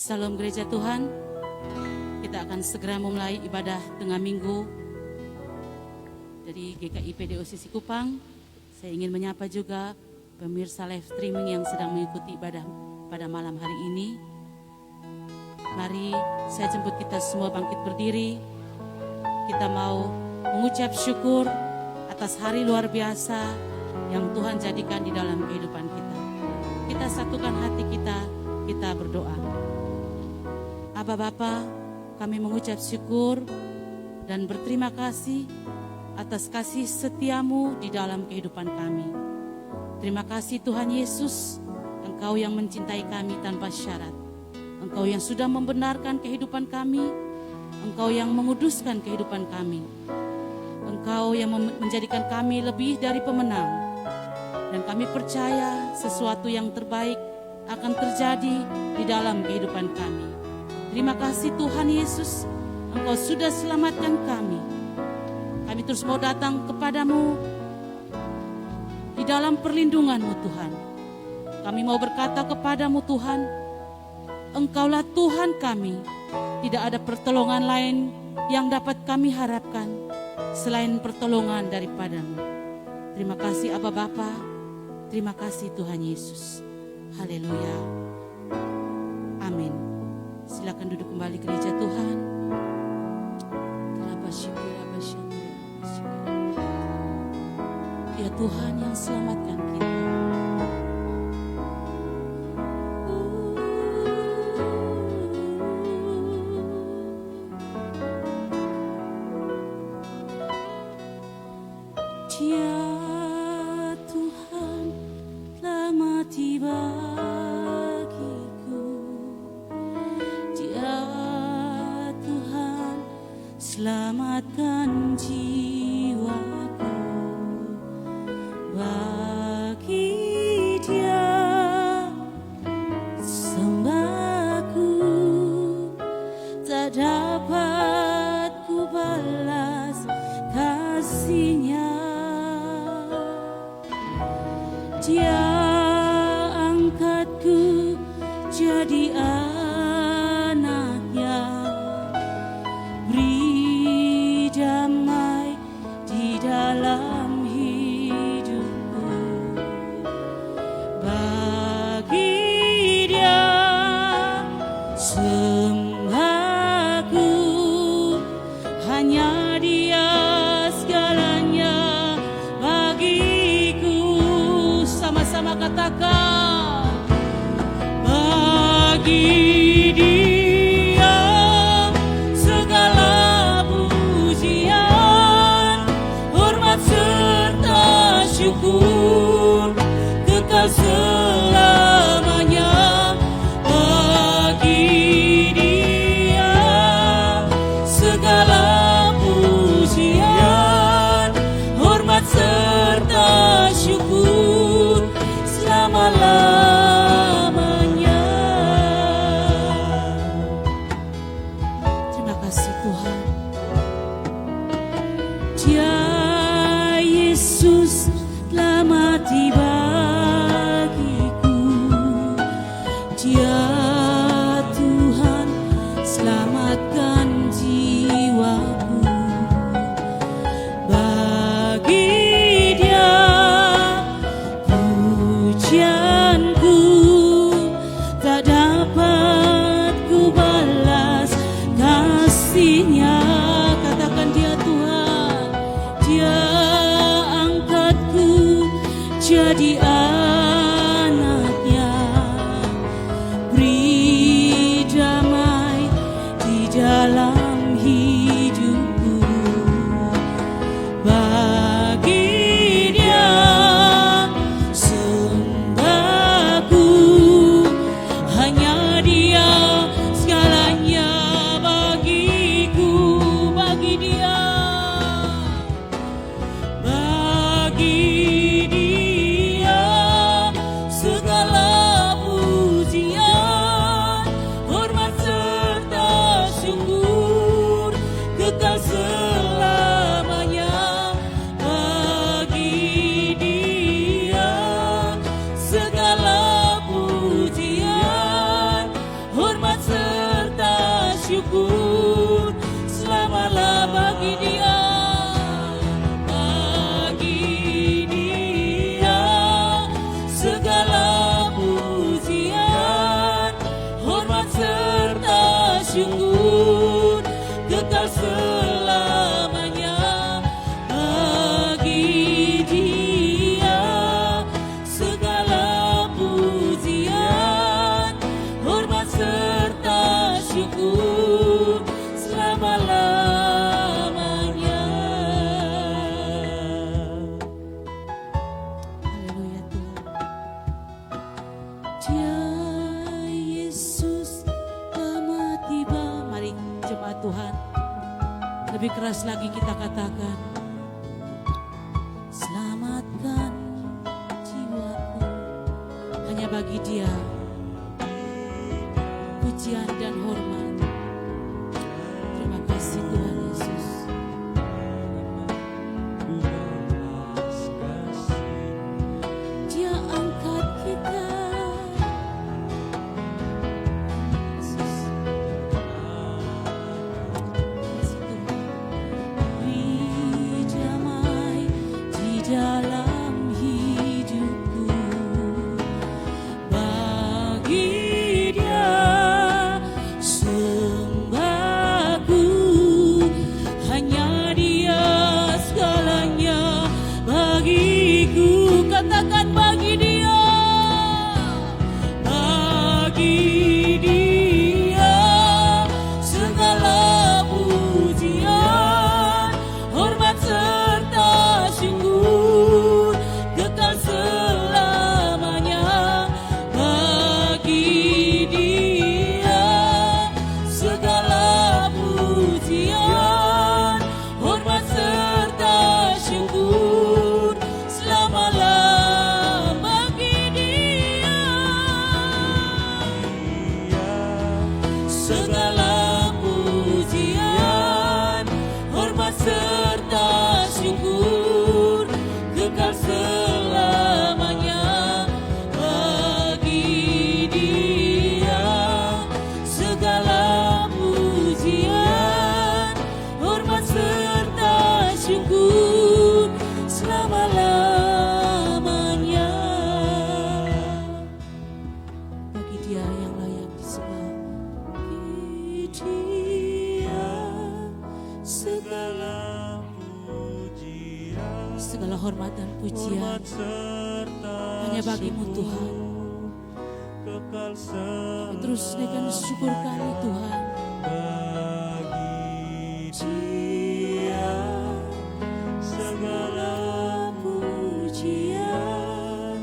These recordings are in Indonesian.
Salam Gereja Tuhan. Kita akan segera memulai ibadah tengah minggu dari GKI PDOCC Kupang. Saya ingin menyapa juga pemirsa live streaming yang sedang mengikuti ibadah pada malam hari ini. Mari saya jemput kita semua bangkit berdiri. Kita mau mengucap syukur atas hari luar biasa yang Tuhan jadikan di dalam kehidupan kita. Kita satukan hati kita berdoa. Aba Bapa, kami mengucap syukur dan berterima kasih atas kasih setiamu di dalam kehidupan kami. Terima kasih Tuhan Yesus, Engkau yang mencintai kami tanpa syarat. Engkau yang sudah membenarkan kehidupan kami, Engkau yang menguduskan kehidupan kami. Engkau yang menjadikan kami lebih dari pemenang. Dan kami percaya sesuatu yang terbaik akan terjadi di dalam kehidupan kami. Terima kasih Tuhan Yesus, Engkau sudah selamatkan kami. Kami terus mau datang kepadamu di dalam perlindungan-Mu Tuhan. Kami mau berkata kepadamu Tuhan, Engkaulah Tuhan kami. Tidak ada pertolongan lain yang dapat kami harapkan selain pertolongan daripada-Mu. Terima kasih Aba Bapa, terima kasih Tuhan Yesus. Haleluya. Amin. Silakan duduk kembali gereja Tuhan. Ya Tuhan yang selamatkan kita. Dia Tuhan telah mati bagiku. Dia Tuhan selamatkan jiwaku. Bagi Dia sembahku, tak dapat ku balas kasih-Nya. Dia angkatku jadi anak-Nya, beri damai di dalam hidupku. Bagi Dia sembahku, hanya Dia segalanya bagiku. Sama-sama katakan, bagi Dia segala pujian, hormat serta syukur kekal selamanya. Bagi Dia segala pujian, hormat serta syukur selama-lamanya. Terima kasih Tuhan. Dia Yesus telah mati bagiku. Dia Tuhan selamatkan jiwaku. Bagi Dia pujianku, tak dapat ku balas kasih-Nya. Katakan Dia Tuhan, Dia angkatku jadi anak-Nya, beri Dia Yesus lama tiba. Mari jemaat Tuhan, lebih keras lagi kita katakan, selamatkan jiwaku. Hanya bagi Dia pujian dan hormat. Terima kasih Tuhan Yesus. Dia angkat kita. Yesus. Kasih Tuhan. Beri damai di dalam hidupku. Bagi Dia sembahku. Hanya Dia segalanya bagiku. Katakan bagi Dia. Bagi Dia segala pujian, hormat serta syukur kekal selamanya. Bagi Dia segala pujian, hormat serta syukur selama-lamanya. Bagi Dia segala pujian, hormat serta syukur kekal selamanya. Bagi Dia segala pujian, hormat serta syukur selama-lamanya. Bagi Dia yang layak disembah. Bagi Dia segala pujian, segala hormat dan pujian hormat serta hanya bagimu Tuhan. kekal Kami terus naikkan syukur kami Tuhan. bagi Dia segala Pujian,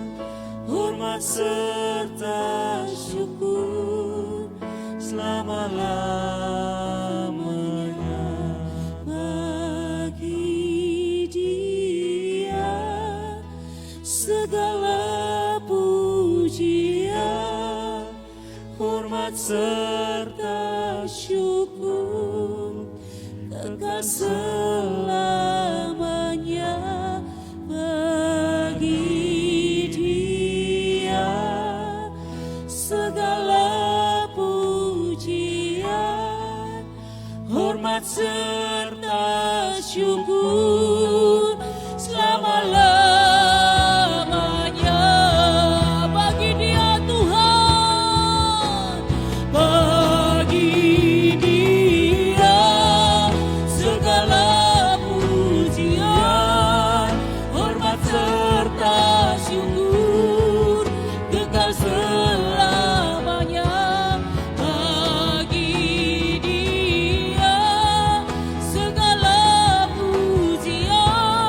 hormat serta syukur selama-lamanya. bagi Dia segala pujian, Hormat serta syukur kekal selamanya. Bagi Dia segala pujian, hormat serta syukur selama-lamanya. Bagi Dia Tuhan, bagi Dia segala pujian, hormat serta syukur kekal selamanya. Bagi Dia segala pujian,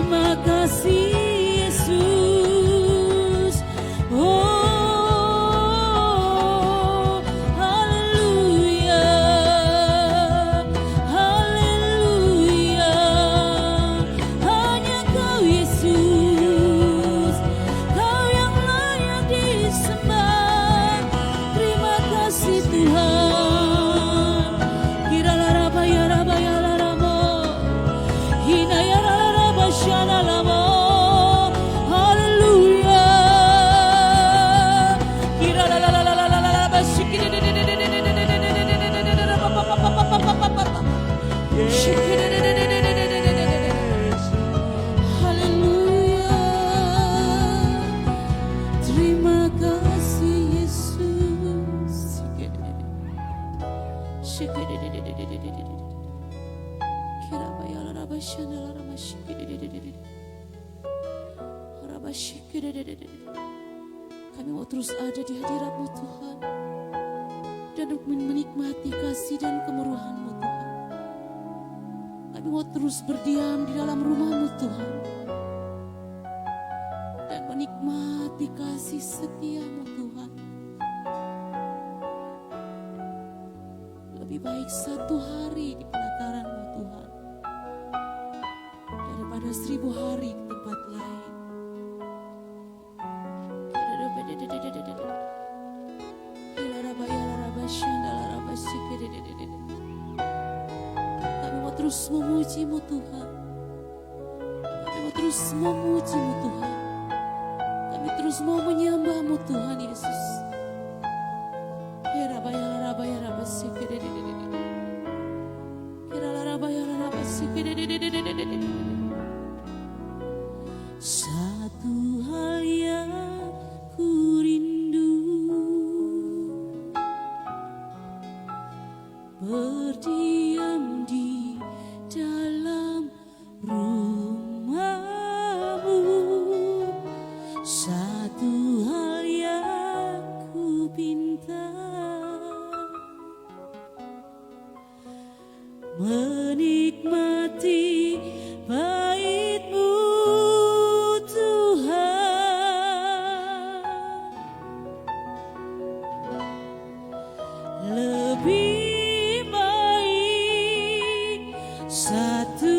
Terima kasih Yesus. Oh, haleluya, haleluya. Hanya Kau Yesus, Kau yang layak disembah. Terima kasih Tuhan. Kirala rabaya rabaya laramo, hinaya raraba shana lamo. Haleluya. Kirala la la la la la la la bashikiri de de de de de de de de de de de de pa pa pa pa pa pa pa pa pa. Shikiri de de de de de de de de de de. Haleluya. Terima kasih Yesus. Shikiri de de de de de de de de. Kirabaya laraba shana larama shikiri de de de de. Laraba shikiri de de de de. Kami mau terus ada di hadirat-Mu Tuhan, dan menikmati kasih dan kemurahan-Mu Tuhan. Kami mau terus berdiam di dalam rumah-Mu Tuhan, dan menikmati kasih setia-Mu Tuhan. Lebih baik satu hari di pelataran-Mu Tuhan, daripada 1000 hari di tempat lain. Kami mau terus memuji-Mu Tuhan. Kami mau terus memuji-Mu Tuhan. Kami terus mau menyembah-Mu Tuhan Yesus. Satu hal yang ku rindu, berdiam di dalam rumah-Mu. Satu hal yang ku pinta, menikmati bait-Mu Tuhan. Lebih baik satu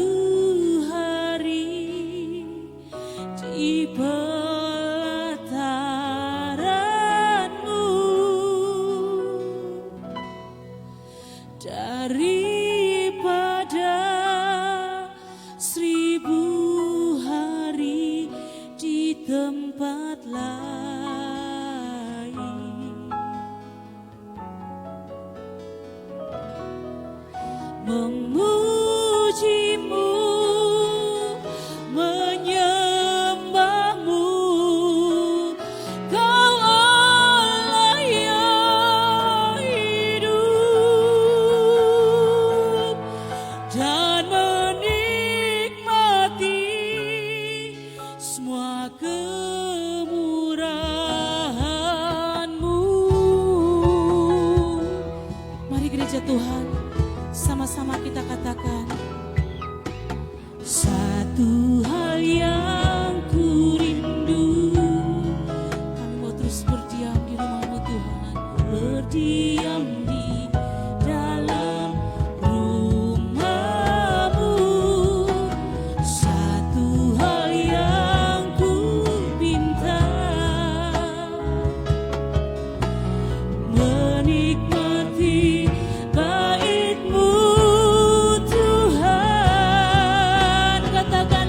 hari di pelataran-Mu daripada 1000 hari di tempat lain. Memuji-Mu, menyembah-Mu, Kau Allah yang hidup, dan menikmati semua kemurahan-Mu. Mari gereja Tuhan, sama-sama kita katakan, satu hal yang ku rindu. Kami mau terus berdiam di rumah-Mu Tuhan, berdiam di dalam rumah-Mu. Satu hal yang ku pinta, menikmati bait-Mu Tuhan. Katakan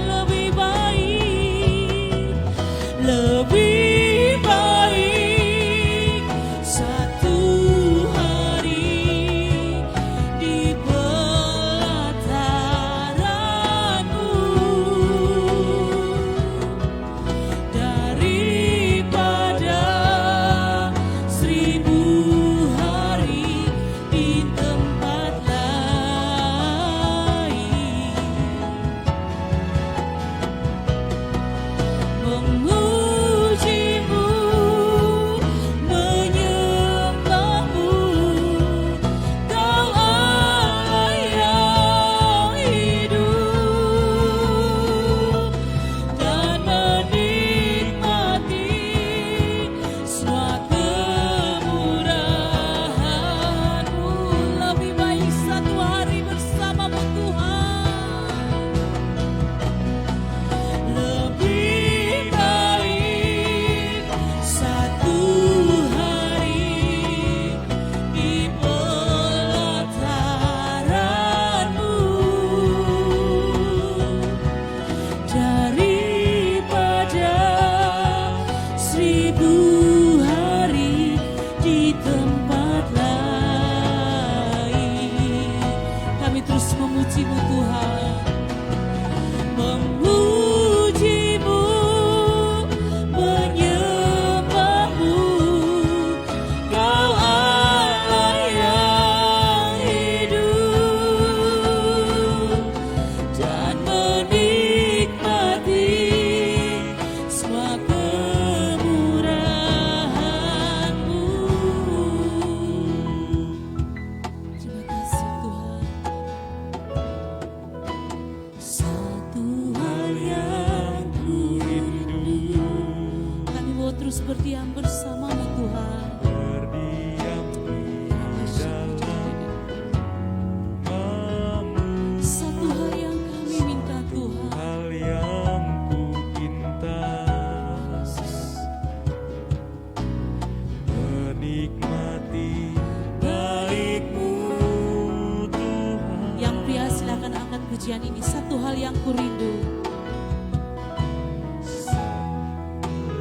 ini satu hal yang kurindu.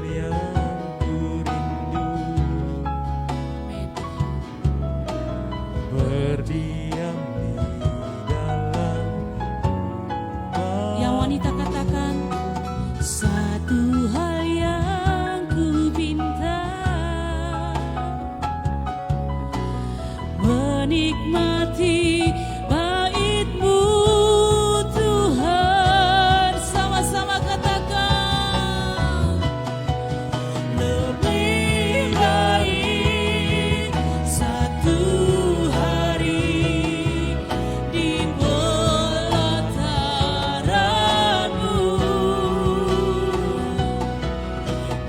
Amin. Berdiam di dalam Yang wanita katakan, satu hal yang ku pinta, menikmati bait-Mu Tuhan. Sama-sama katakan, lebih baik satu hari di pelataran-Mu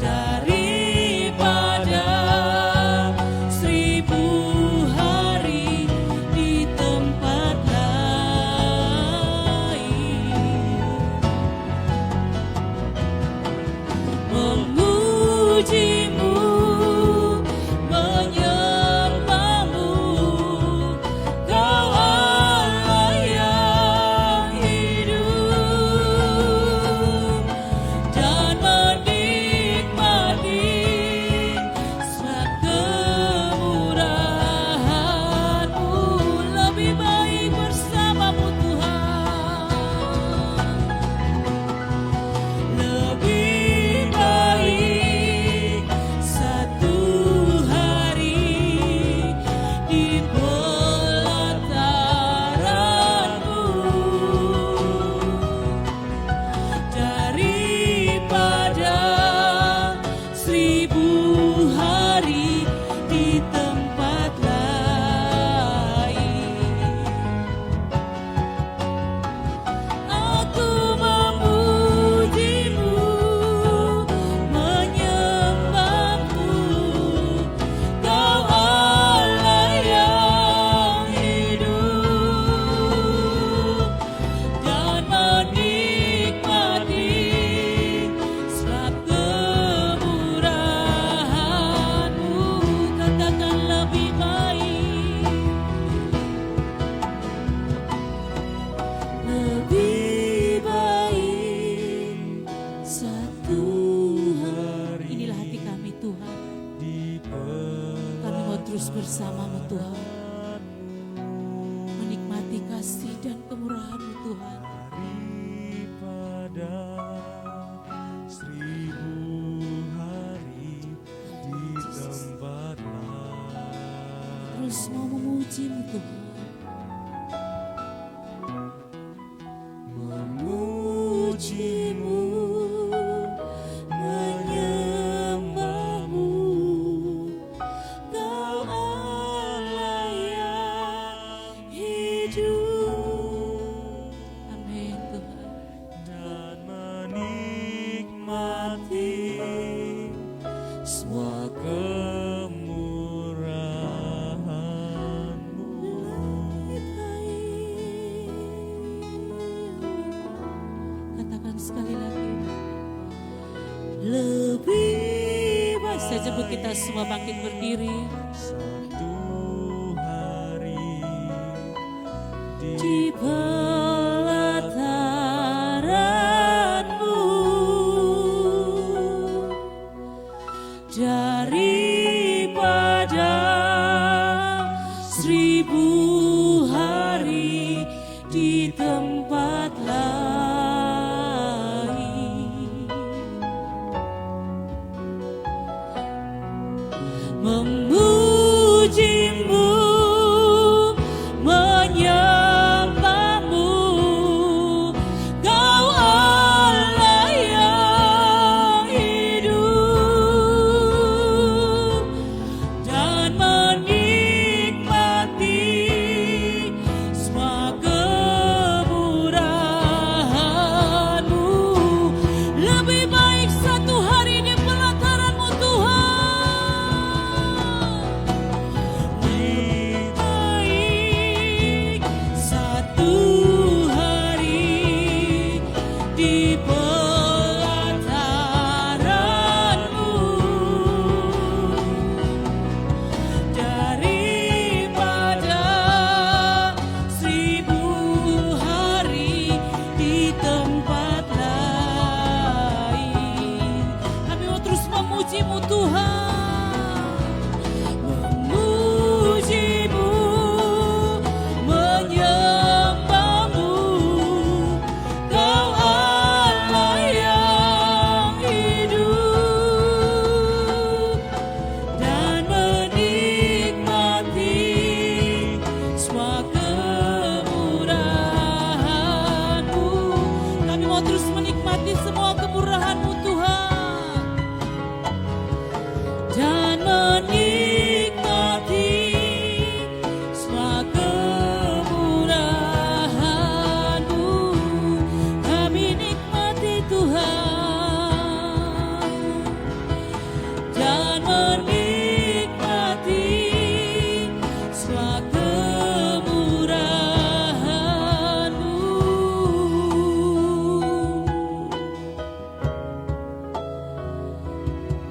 daripada 1000 hari di tempat lain. Memuji-Mu, menyembah-Mu, Kau Allah yang hidup, dan menikmati sebab kemurahan-Mu. Lebih baik bersama-Mu Tuhan, lebih baik satu hari di pelataran-Mu daripada 1000 hari di tempat lain. Aku memuji-Mu, menyembah-Mu, Kau Allah yang hidup, dan menikmati sebab kemurahan-Mu. Katakan lebih baik, lebih baik satu hari. Inilah hati kami Tuhan, di kami mau terus bersama-Mu Tuhan, menikmati kasih dan kemurahan-Mu Tuhan. daripada 1000 hari di tempat lain. Terus mau memuji-Mu Tuhan. Memuji-Mu, menyembah-Mu, Kau Allah yang hidup. Amin Tuhan. dan menikmati semua kemurahan-Mu. Katakan sekali lagi, lebih baik. Saya jemput kita semua bangkit berdiri. Satu hari Di pelataran-Mu daripada 1000 hari di tempat lain. Memuji-Mu, menyembah-Mu, Kau Allah yang hidup, dan menikmati semua kemurahan-Mu. Lebih baik satu hari di pelataran-Mu Tuhan, lebih baik satu hari di pelataran-Mu daripada 1000 hari terus menikmati semua kemurahan-Mu Tuhan, dan menikmati semua kemurahan-Mu. Kami nikmati Tuhan, dan menikmati semua kemurahan-Mu.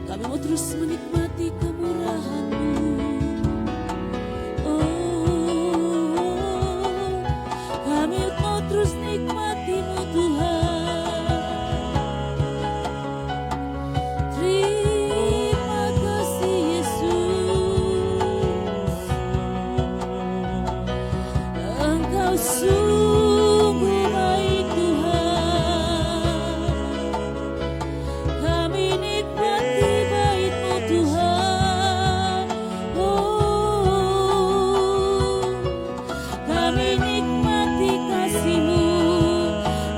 Kami mau terus menikmati kemurahan-Mu. Oh, kami mau terus nikmati-Mu Tuhan. Terima kasih Yesus, Engkau sungguh baik Tuhan. Kami nikmati baik-Mu Tuhan. Oh, kami nikmati kasih-Mu.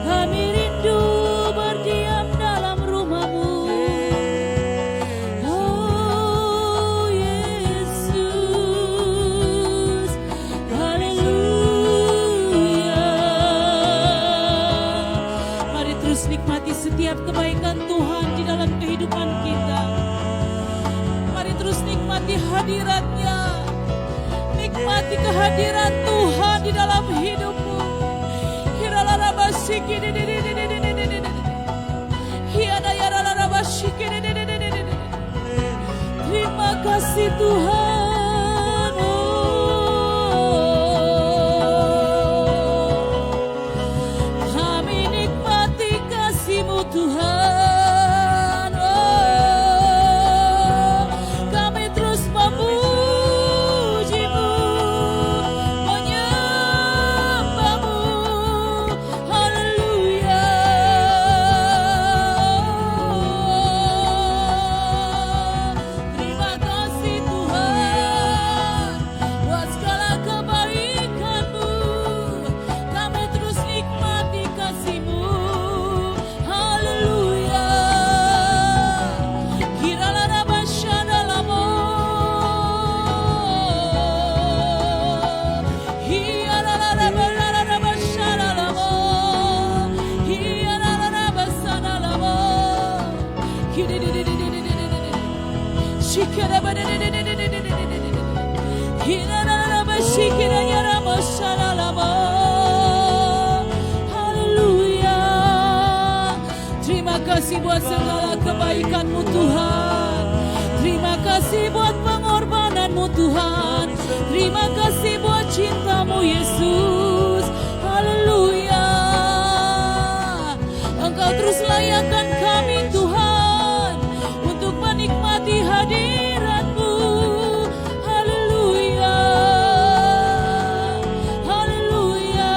Kami rindu berdiam dalam rumah-Mu. Oh Yesus, haleluya. Mari terus nikmati setiap kebaikan Tuhan di dalam kehidupan kita. Mari terus nikmati hadirat-Nya. Nikmati kehadiran Tuhan di dalam hidupmu. Terima kasih Tuhan. Kami nikmati kasih-Mu Tuhan. Kami terus memuji-Mu, menyembah-Mu. Haleluya. Terima kasih Tuhan buat segala kebaikan-Mu. Kami terus nikmati kasih-Mu. Haleluya. Haleluya. Terima kasih buat segala kebaikan-Mu Tuhan. Terima kasih buat pengorbanan-Mu Tuhan. Terima kasih buat cinta-Mu Yesus. Haleluya. Engkau terus layakkan kami Tuhan untuk menikmati hadirat-Mu. Haleluya. Haleluya.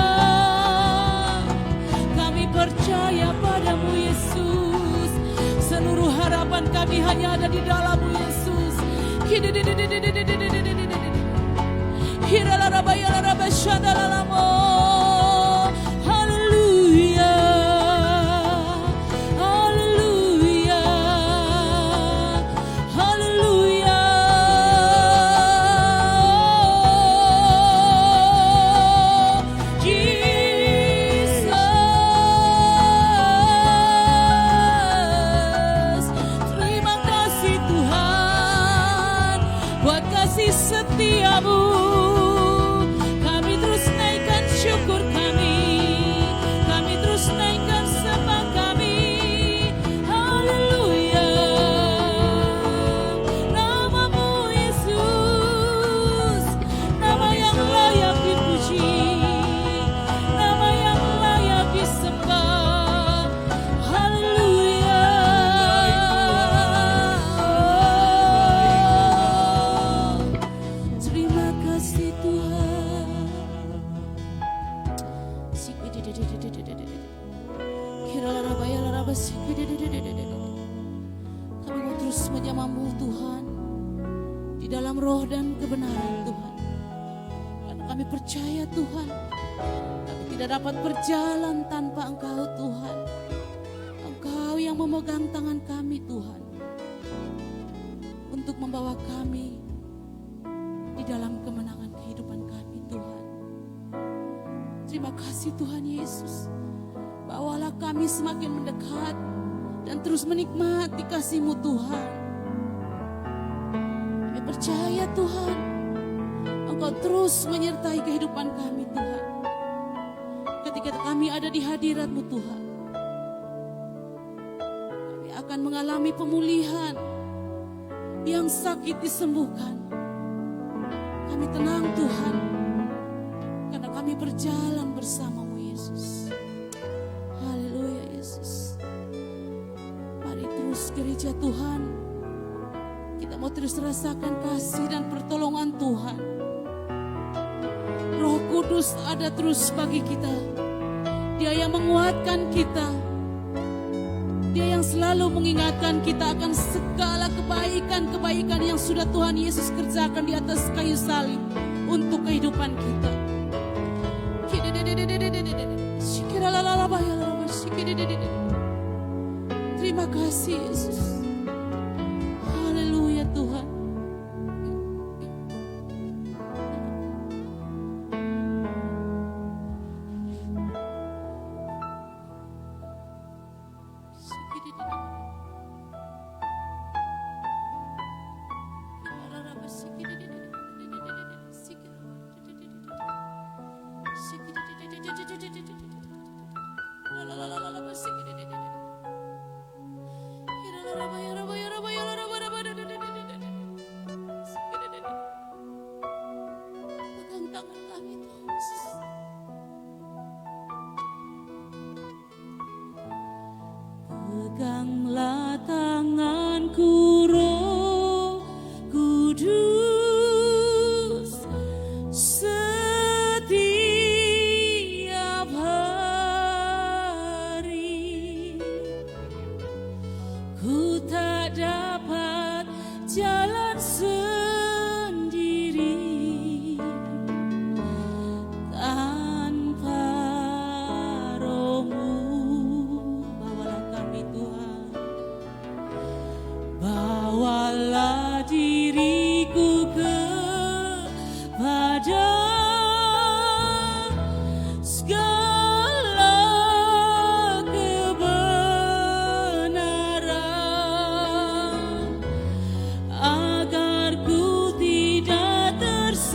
Kami percaya padamu Yesus. Seluruh harapan kami hanya ada di dalam-Mu Yesus. Haleluya. Haleluya. Haleluya. Jesus. Terima kasih Tuhan buat kasih setia-Mu. Kami terus naikkan syukur kami. Kami terus naikkan sembah kami. Haleluya. Nama-Mu Yesus, nama yang layak dipuji, nama yang layak disembah. Haleluya. Terima kasih Tuhan. Kami mau terus menyembah-Mu Tuhan di dalam roh dan kebenaran Tuhan. Karena kami percaya Tuhan, kami tidak dapat berjalan tanpa Engkau Tuhan. memegang tangan kami Tuhan, untuk membawa kami di dalam kemenangan kehidupan kami Tuhan. Terima kasih Tuhan Yesus. Bawalah kami semakin mendekat dan terus menikmati kasih-Mu Tuhan. Kami percaya Tuhan, Engkau terus menyertai kehidupan kami Tuhan. Ketika kami ada di hadirat-Mu Tuhan, kami akan mengalami pemulihan, yang sakit disembuhkan. Kami tenang Tuhan, karena kami berjalan bersama-Mu Yesus. Haleluya Yesus. Mari terus gereja Tuhan, kita mau terus rasakan kasih dan pertolongan Tuhan. Roh Kudus ada terus bagi kita. Dia yang menguatkan kita. Dia yang selalu mengingatkan kita akan segala kebaikan-kebaikan yang sudah Tuhan Yesus kerjakan di atas kayu salib untuk kehidupan kita. Terima kasih Yesus. Haleluya Tuhan. Pegang tangan kami Tuhan Yesus. Peganglah tanganku Roh Kudus, setiap hari ku tak dapat jalan sendiri tanpa Roh-Mu. Bawalah kami Tuhan, bawalah diriku kepada segala kebenaran, agar ku tidak tersesat,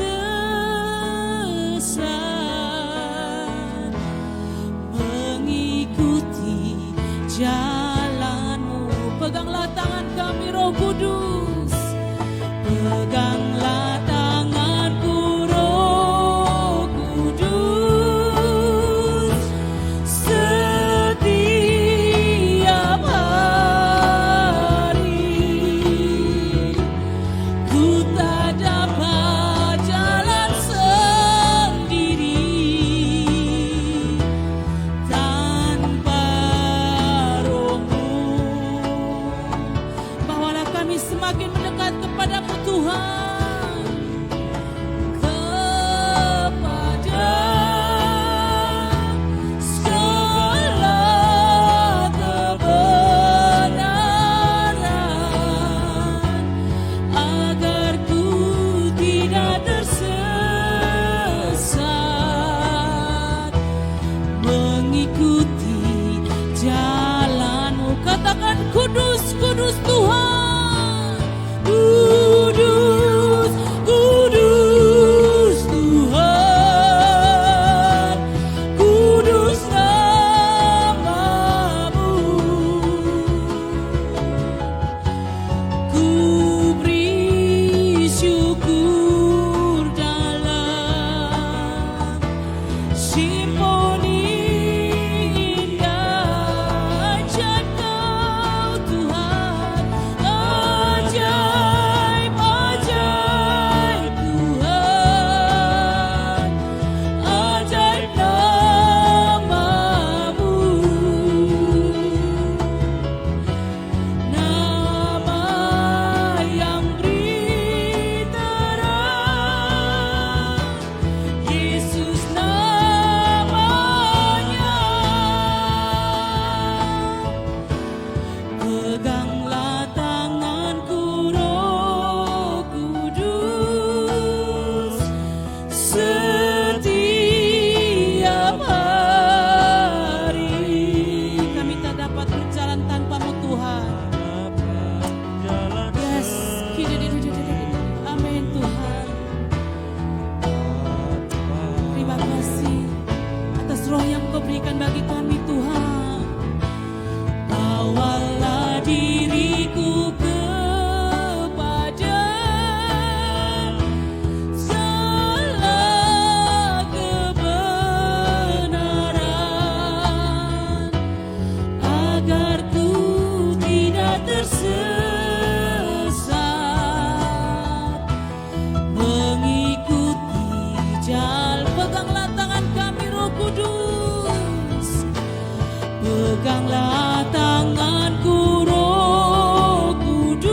mengikuti jalan-Mu. Peganglah tangan kami Roh Kudus, peganglah tanganku Roh Kudus, setiap hari ku tak dapat jalan sendiri tanpa Roh-Mu. Peganglah tanganku Roh Kudus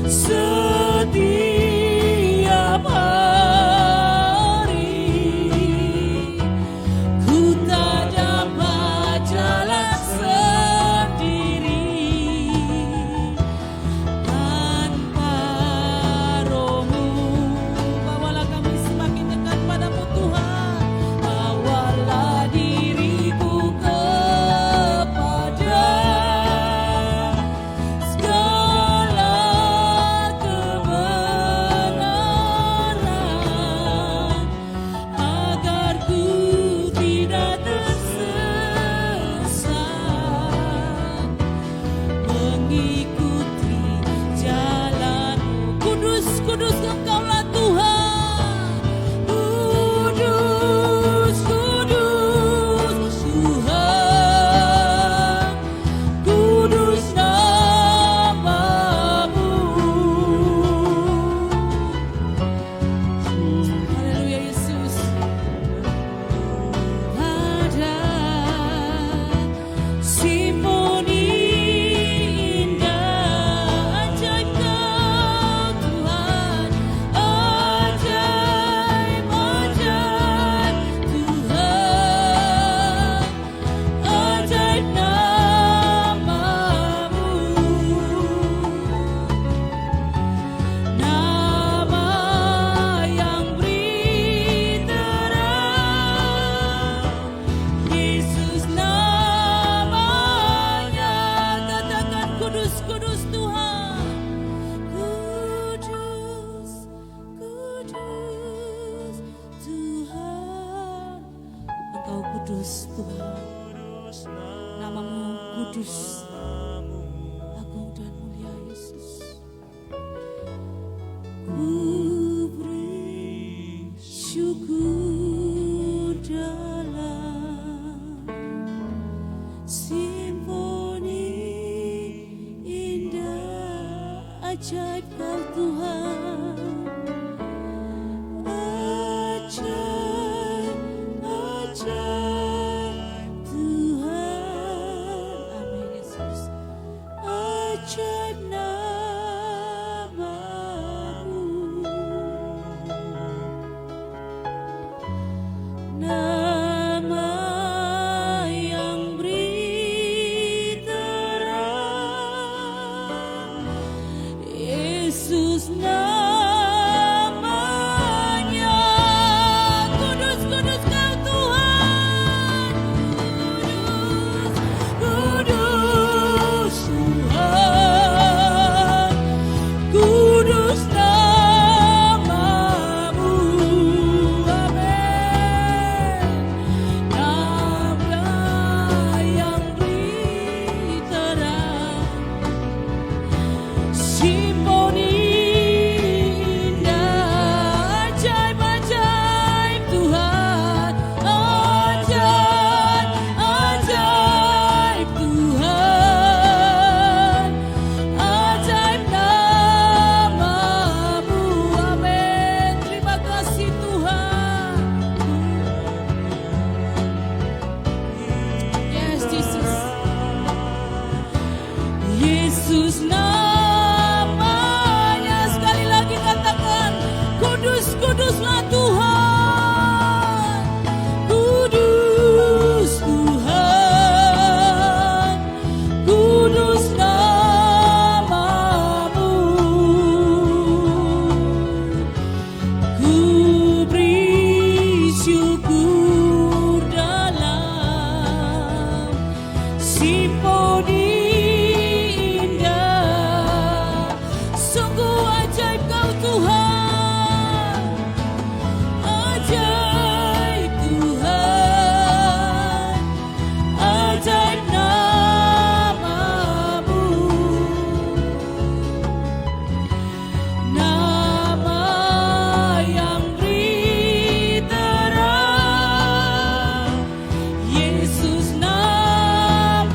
setiap hari. Ku tak dapat jalan sendiri tanpa Roh-Mu. Bawalah kami semakin dekat padamu Tuhan. Bawalah diriku kepada segala kebenaran, agar ku tidak tersesat mengikuti jalan-Mu. Kudus, kudus Engkaulah Tuhan. Kudus, kudus Tuhan. Kudus nama-Mu. Haleluya Yesus. Pada simfoni indah ajaib Kau Tuhan, ajaib, ajaib Tuhan, ajaib nama-Mu. Nama yang beri terang, Yesus namanya. Katakan kudus, kudus Tuhan. Kudus, kudus Tuhan. Engkau kudus Tuhan. Nama-Mu kudus, agung dan mulia Yesus. Ku beri syukur dalam simfoni indah ajaib Kau Tuhan. Ajaib, ajaib Tuhan. Amin Yesus. Ajaib nama-Mu. Nama yang beri terang, Yesus namanya. Kudus, kudus Kau Tuhan. Kudus, kudus Tuhan. Kudus nama-Mu. Amin. Nama yang beri terang, simfoni indah ajaib, ajaib Tuhan, ajaib, ajaib Tuhan, ajaib nama-Mu. Amin. Terima kasih Tuhan. Yes Jesus. Yesus namanya. Sekali lagi katakan, kudus, kuduslah Tuhan. Kudus Tuhan. Kudus nama-Mu. Ku beri syukur dalam simfoni indah. Sungguh ajaib Kau Tuhan. Ajaib Tuhan. Ajaib nama-Mu. Nama yang beri terang, Yesus namanya.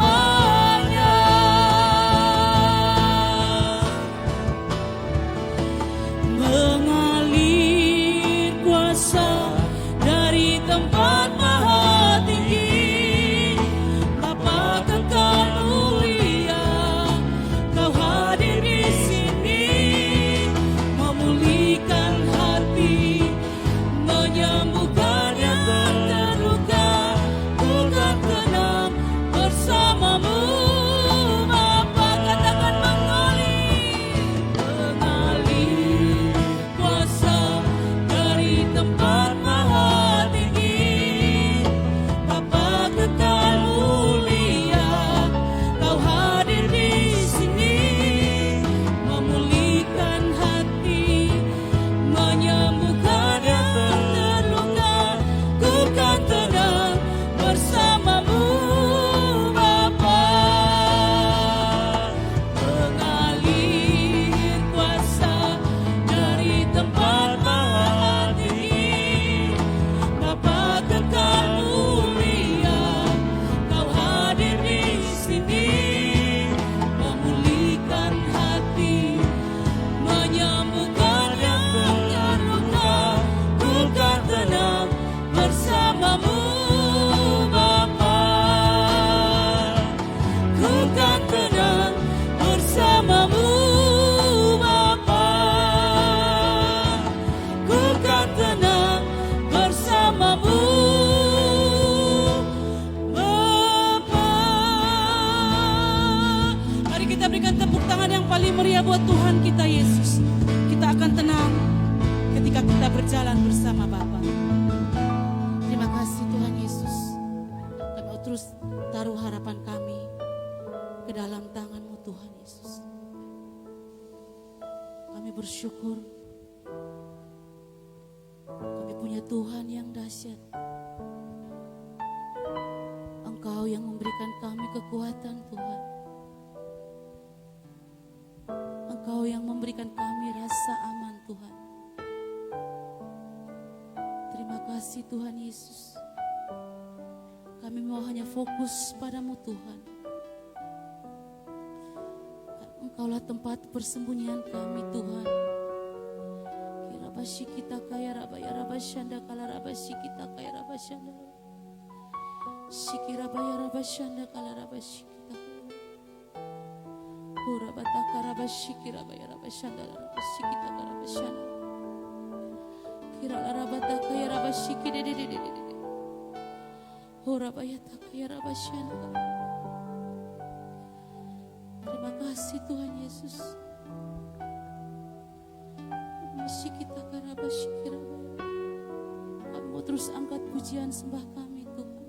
terus taruh harapan kami ke dalam tangan-Mu Tuhan Yesus. Kami bersyukur kami punya Tuhan yang dahsyat. Engkau yang memberikan kami kekuatan Tuhan. Engkau yang memberikan kami rasa aman Tuhan. Terima kasih Tuhan Yesus. Kami mau hanya fokus padamu Tuhan. Engkaulah tempat persembunyian kami Tuhan. Kirabashi kita kaya rabaya rabashanda kala rabashi kita kaya rabashanda. Shikirabaya rabashanda kala rabashi kita. Hurabataka rabashi kirabaya rabashanda rabashi kita kala rabashanda. Kirala rabataka ya rabashi kidedededede. Horabaya taka ya rabashanda. Terima kasih Tuhan Yesus. Kami mau terus angkat pujian sembah kami Tuhan.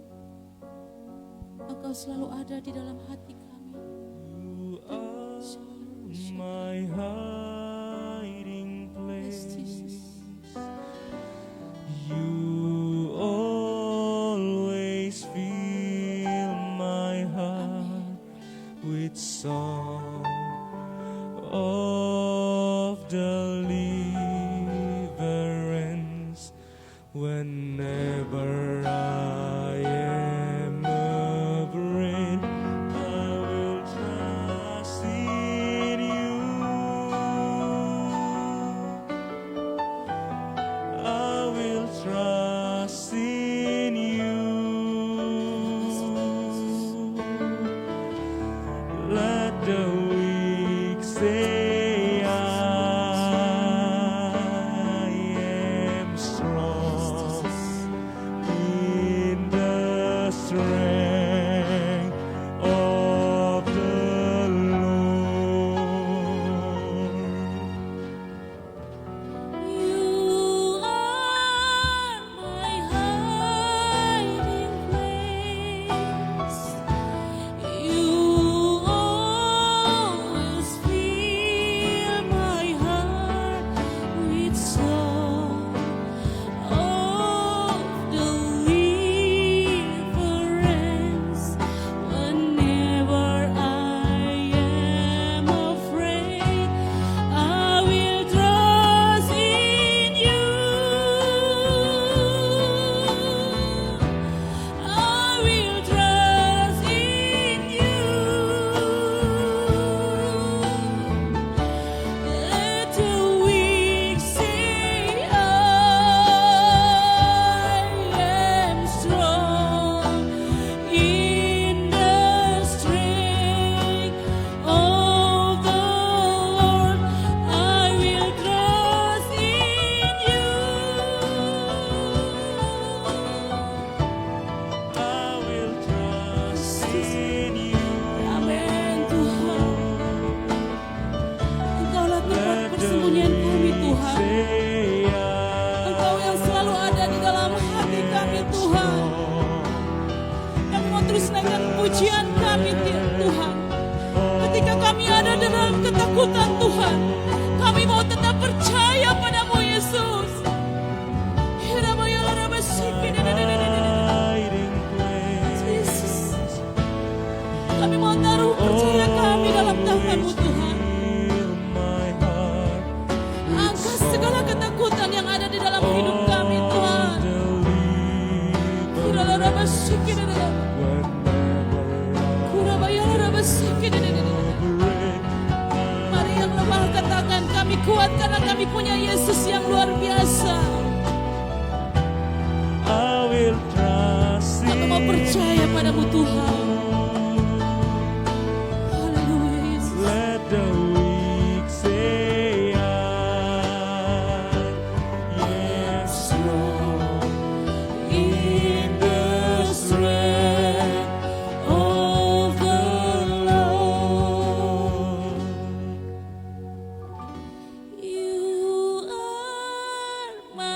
Engkau selalu ada di dalam hati kami. You are my hiding Yes, place. Jesus. You always fill my heart with song of deliverance whenever I am afraid. I will trust in you. I will trust in you. Let the weak say I am strong in the strength of the Lord. You are my hiding place. You always fill my heart with song of deliverance whenever I am afraid. I will trust in you. I will trust in you. Let the weak say I am strong in the strength of the Lord. I will trust in you. I will trust in you. Amin Tuhan. Engkaulah tempat Let the persembunyian kami weak Tuhan. say Engkau yang selalu ada di dalam hati kami Tuhan. Kami mau terus naikkan pujian kami Tuhan. Ketika kami ada dalam ketakutan Tuhan, kami mau tetap percaya padamu Yesus. hiding place. Yesus. Kami mau taruh percaya kami dalam tangan-Mu Tuhan. Fill my heart Angkat segala ketakutan yang ada di dalam hidup kami Tuhan. deliverance whenever Mari yang lemah katakan kami kuat karena kami punya Yesus yang luar biasa. I will trust Kami mau in percaya padamu Tuhan. Haleluya Yesus. Let the weak say I am strong in the strength of the Lord. You are my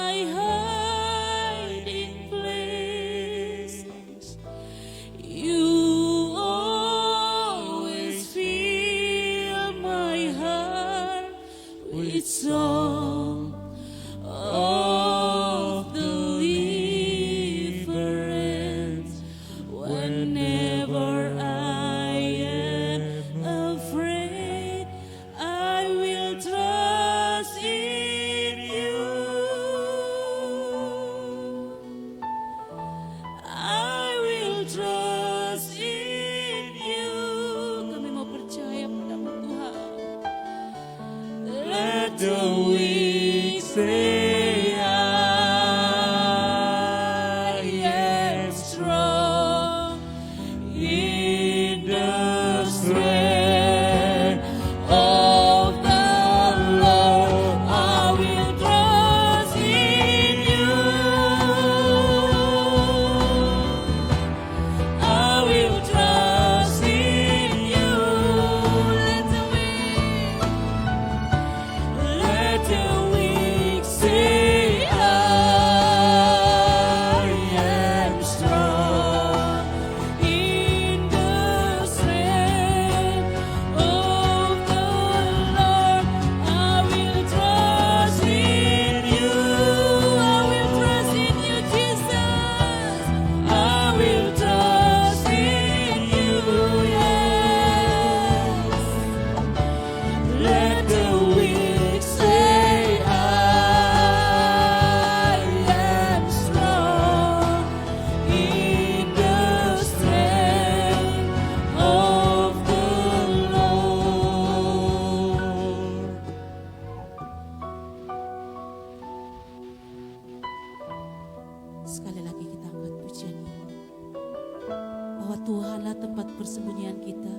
Tuhanlah tempat persembunyian kita.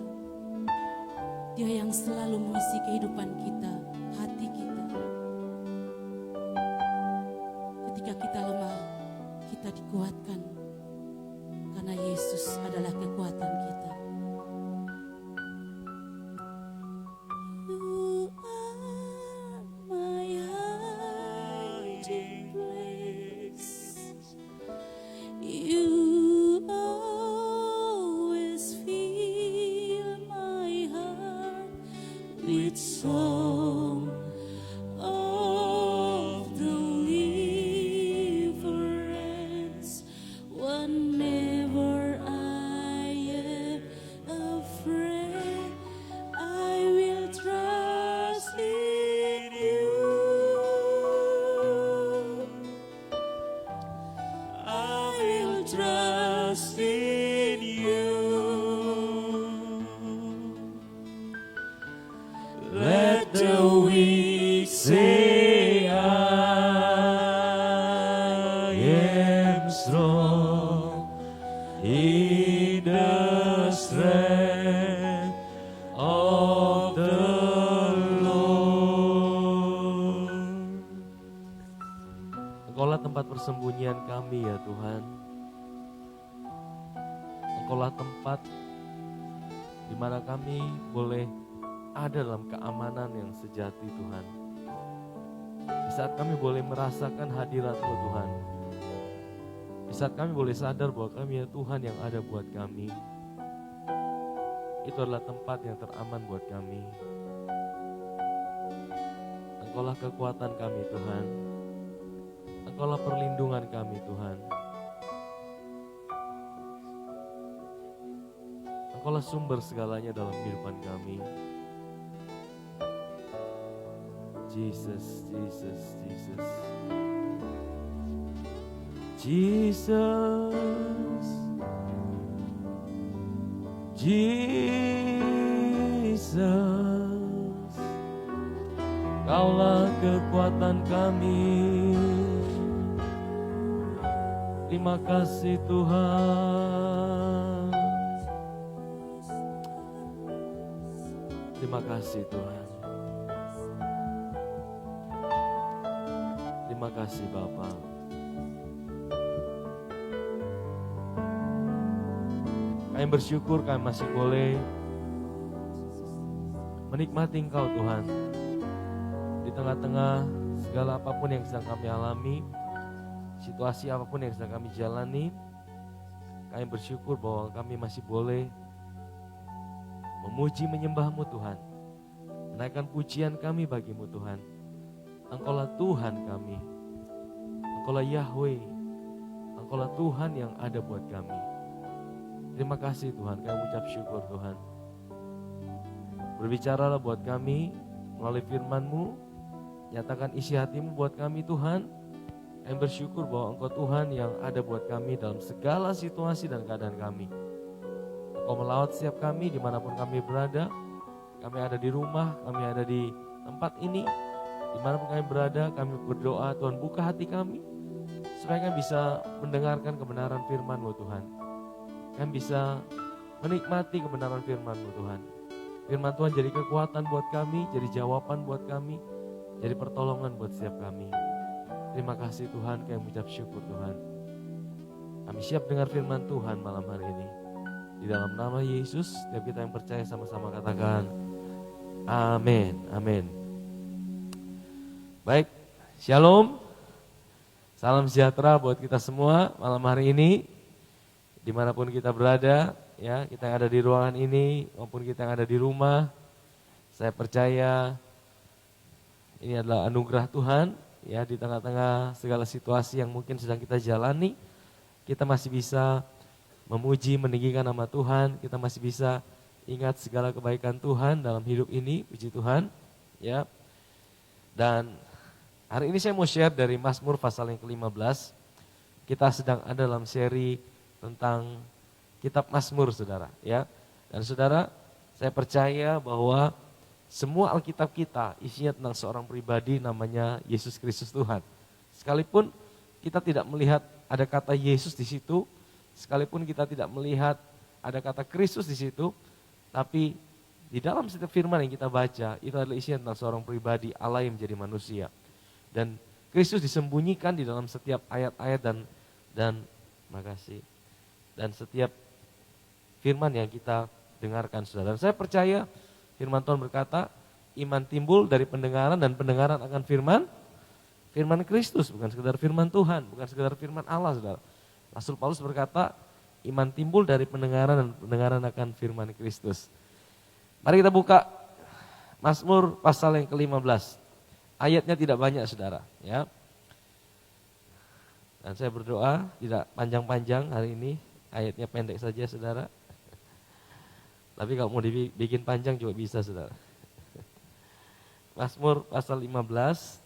Dia yang selalu mengisi kehidupan kita, hati kita. Ketika kita lemah, kita dikuatkan. Karena Yesus adalah kekuatan kita. You are my hiding place. You always fill my heart with song of deliverance. Whenever I am afraid, I will trust in you. I will trust in you. Let the weak say I am strong in the strength of the Lord. Engkaulah tempat persembunyian kami ya Tuhan. Engkaulah tempat di mana kami boleh ada dalam keamanan yang sejati Tuhan. Di saat kami boleh merasakan hadirat-Mu Tuhan. Di saat kami boleh sadar bahwa kami ya Tuhan yang ada buat kami. Itu adalah tempat yang teraman buat kami. Engkaulah kekuatan kami Tuhan. Engkaulah perlindungan kami Tuhan. Engkaulah sumber segalanya dalam kehidupan kami. Jesus, Jesus, Jesus. Jesus. Jesus. Kaulah kekuatan kami. Terima kasih Tuhan. Terima kasih Tuhan. Terima kasih Bapa. Kami bersyukur kami masih boleh menikmati Engkau Tuhan. Di tengah-tengah segala apapun yang sedang kami alami, situasi apapun yang sedang kami jalani, kami bersyukur bahwa kami masih boleh memuji menyembah-Mu Tuhan. Menaikkan pujian kami bagi-Mu Tuhan. Engkaulah Tuhan kami. Engkaulah Yahweh. Engkaulah Tuhan yang ada buat kami. Terima kasih Tuhan, kami ucap syukur Tuhan. Berbicaralah buat kami melalui firman-Mu. Nyatakan isi hati-Mu buat kami Tuhan. Kami bersyukur bahwa Engkau Tuhan yang ada buat kami dalam segala situasi dan keadaan kami. Engkau melawat setiap kami dimanapun kami berada. Kami ada di rumah, kami ada di tempat ini. Dimanapun kami berada, kami berdoa Tuhan buka hati kami. Supaya kami bisa mendengarkan kebenaran firman-Mu Tuhan. Kami bisa menikmati kebenaran firman-Mu Tuhan. Firman Tuhan jadi kekuatan buat kami, jadi jawaban buat kami, jadi pertolongan buat setiap kami. Terima kasih Tuhan, kami mengucap syukur Tuhan. Kami siap dengar firman Tuhan malam hari ini. Di dalam nama Yesus, setiap kita yang percaya sama-sama katakan, amin, amin. Baik, shalom. Salam sejahtera buat kita semua malam hari ini. Dimanapun kita berada, ya, kita yang ada di ruangan ini maupun kita yang ada di rumah, saya percaya ini adalah anugerah Tuhan, ya, di tengah-tengah segala situasi yang mungkin sedang kita jalani, kita masih bisa memuji, meninggikan nama Tuhan, kita masih bisa ingat segala kebaikan Tuhan dalam hidup ini, puji Tuhan, ya. Dan hari ini saya mau share dari Mazmur pasal yang ke-15. Kita sedang ada dalam seri tentang kitab Mazmur, saudara, ya. Dan saudara, saya percaya bahwa semua Alkitab kita isinya tentang seorang pribadi namanya Yesus Kristus Tuhan. Sekalipun kita tidak melihat ada kata Yesus di situ, sekalipun kita tidak melihat ada kata Kristus di situ, tapi di dalam setiap firman yang kita baca, itu adalah isian tentang seorang pribadi Allah yang menjadi manusia. Dan Kristus disembunyikan di dalam setiap ayat-ayat dan makasih. Dan setiap firman yang kita dengarkan, saudara. Dan saya percaya firman Tuhan berkata, iman timbul dari pendengaran dan pendengaran akan firman Kristus, bukan sekedar firman Tuhan, bukan sekedar firman Allah, saudara. Rasul Paulus berkata, iman timbul dari pendengaran dan pendengaran akan firman Kristus. Mari kita buka Mazmur pasal yang ke-15. Ayatnya tidak banyak, saudara, ya. Dan saya berdoa tidak panjang-panjang hari ini, ayatnya pendek saja, saudara. Tapi kalau mau dibikin panjang juga bisa, saudara. Mazmur pasal 15,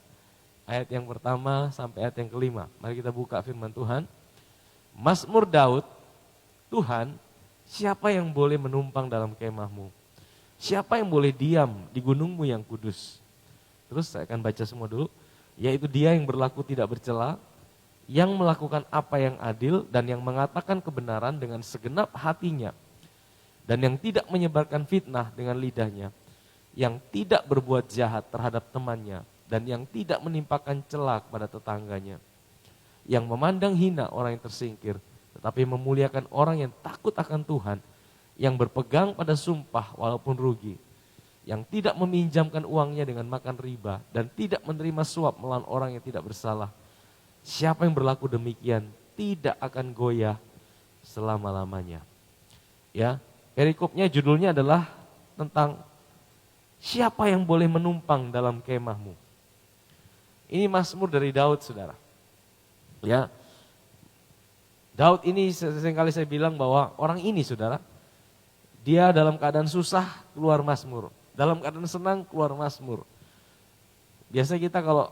ayat yang pertama sampai ayat yang kelima. Mari kita buka firman Tuhan. Mazmur Daud, Tuhan, siapa yang boleh menumpang dalam kemahmu? Siapa yang boleh diam di gunungmu yang kudus? Terus saya akan baca semua dulu. Yaitu dia yang berlaku tidak bercela, yang melakukan apa yang adil, dan yang mengatakan kebenaran dengan segenap hatinya, dan yang tidak menyebarkan fitnah dengan lidahnya, yang tidak berbuat jahat terhadap temannya, dan yang tidak menimpakan cela kepada tetangganya, yang memandang hina orang yang tersingkir, tetapi memuliakan orang yang takut akan Tuhan, yang berpegang pada sumpah walaupun rugi, yang tidak meminjamkan uangnya dengan makan riba, dan tidak menerima suap melawan orang yang tidak bersalah. Siapa yang berlaku demikian tidak akan goyah selama-lamanya. Ya, perikopnya judulnya adalah tentang siapa yang boleh menumpang dalam kemahmu. Ini Mazmur dari Daud, saudara. Ya, Daud ini seringkali saya bilang bahwa orang ini, saudara, dia dalam keadaan susah keluar Mazmur, dalam keadaan senang keluar Mazmur. Biasanya kita kalau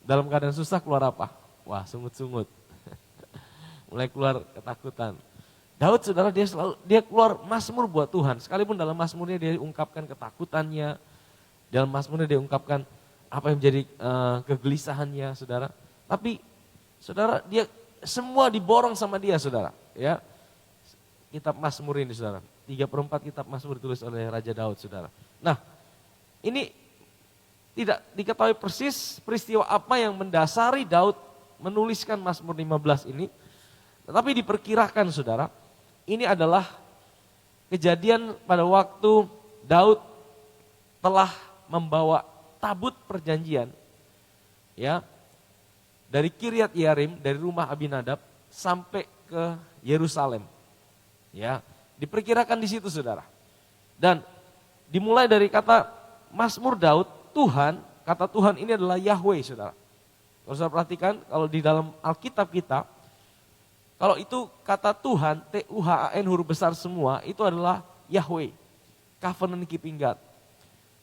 dalam keadaan susah keluar apa? Wah, sungut-sungut. Mulai keluar ketakutan. Daud, saudara, dia keluar Mazmur buat Tuhan. Sekalipun dalam Mazmurnya dia ungkapkan ketakutannya, dalam Mazmurnya dia ungkapkan apa yang menjadi kegelisahannya, saudara. Tapi, saudara, dia semua diborong sama dia, saudara. Ya, kitab Mazmur ini, saudara. 3/4 kitab Mazmur ditulis oleh Raja Daud, saudara. Nah, ini tidak diketahui persis peristiwa apa yang mendasari Daud menuliskan Mazmur 15 ini. Tetapi diperkirakan, saudara, ini adalah kejadian pada waktu Daud telah membawa tabut perjanjian, ya, dari Kiryat Yearim, dari rumah Abinadab sampai ke Yerusalem. Ya, diperkirakan di situ, saudara. Dan dimulai dari kata Mazmur Daud, Tuhan, kata Tuhan ini adalah Yahweh, saudara. Kalau saudara perhatikan, kalau di dalam Alkitab kita, kalau itu kata Tuhan, Tuhan, huruf besar semua, itu adalah Yahweh, covenant keeping God.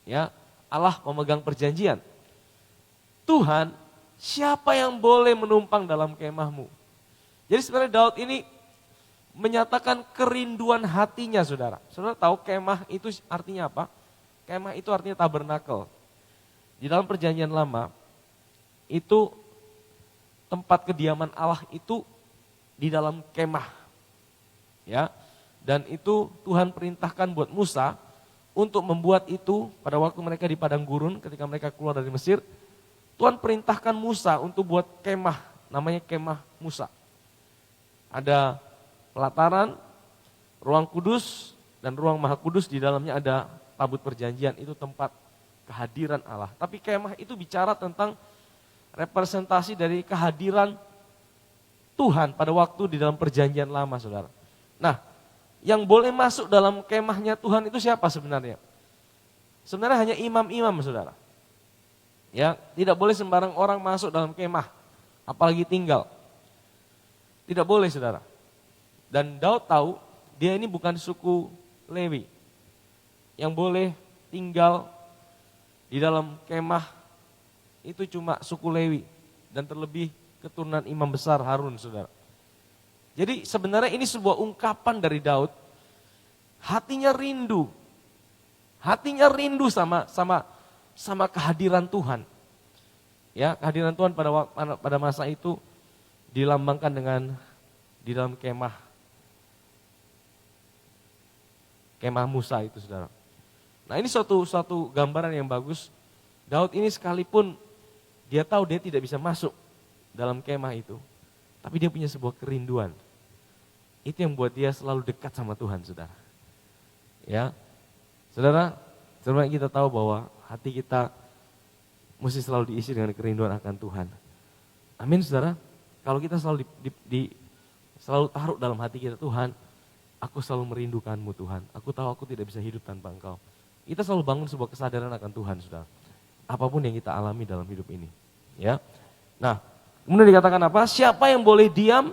Ya, Allah pemegang perjanjian. Tuhan, siapa yang boleh menumpang dalam kemahmu? Jadi sebenarnya Daud ini menyatakan kerinduan hatinya, saudara. Saudara tahu kemah itu artinya apa? Kemah itu artinya tabernakel. Di dalam perjanjian lama, itu tempat kediaman Allah itu di dalam kemah. Ya, dan itu Tuhan perintahkan buat Musa untuk membuat itu pada waktu mereka di padang gurun ketika mereka keluar dari Mesir. Tuhan perintahkan Musa untuk buat kemah, namanya kemah Musa. Ada pelataran, ruang kudus, dan ruang maha kudus, di dalamnya ada tabut perjanjian, itu tempat kehadiran Allah. Tapi kemah itu bicara tentang representasi dari kehadiran Tuhan pada waktu di dalam perjanjian lama, saudara. Nah, yang boleh masuk dalam kemahnya Tuhan itu siapa sebenarnya? Sebenarnya hanya imam-imam, saudara. Ya, tidak boleh sembarang orang masuk dalam kemah, apalagi tinggal. Tidak boleh, saudara. Dan Daud tahu dia ini bukan suku Lewi yang boleh tinggal di dalam kemah, itu cuma suku Lewi dan terlebih keturunan imam besar Harun, saudara. Jadi sebenarnya ini sebuah ungkapan dari Daud, hatinya rindu sama kehadiran Tuhan. Ya, kehadiran Tuhan pada masa itu dilambangkan dengan di dalam kemah kemah Musa itu saudara. Nah ini suatu gambaran yang bagus. Daud ini sekalipun dia tahu dia tidak bisa masuk dalam kemah itu, tapi dia punya sebuah kerinduan. Itu yang buat dia selalu dekat sama Tuhan, saudara. Ya, saudara, sebenarnya kita tahu bahwa hati kita mesti selalu diisi dengan kerinduan akan Tuhan. Amin, saudara. Kalau kita selalu selalu taruh dalam hati kita, Tuhan, aku selalu merindukanmu Tuhan. Aku tahu aku tidak bisa hidup tanpa Engkau. Kita selalu bangun sebuah kesadaran akan Tuhan, saudara. Apapun yang kita alami dalam hidup ini. Ya. Nah, kemudian dikatakan apa? Siapa yang boleh diam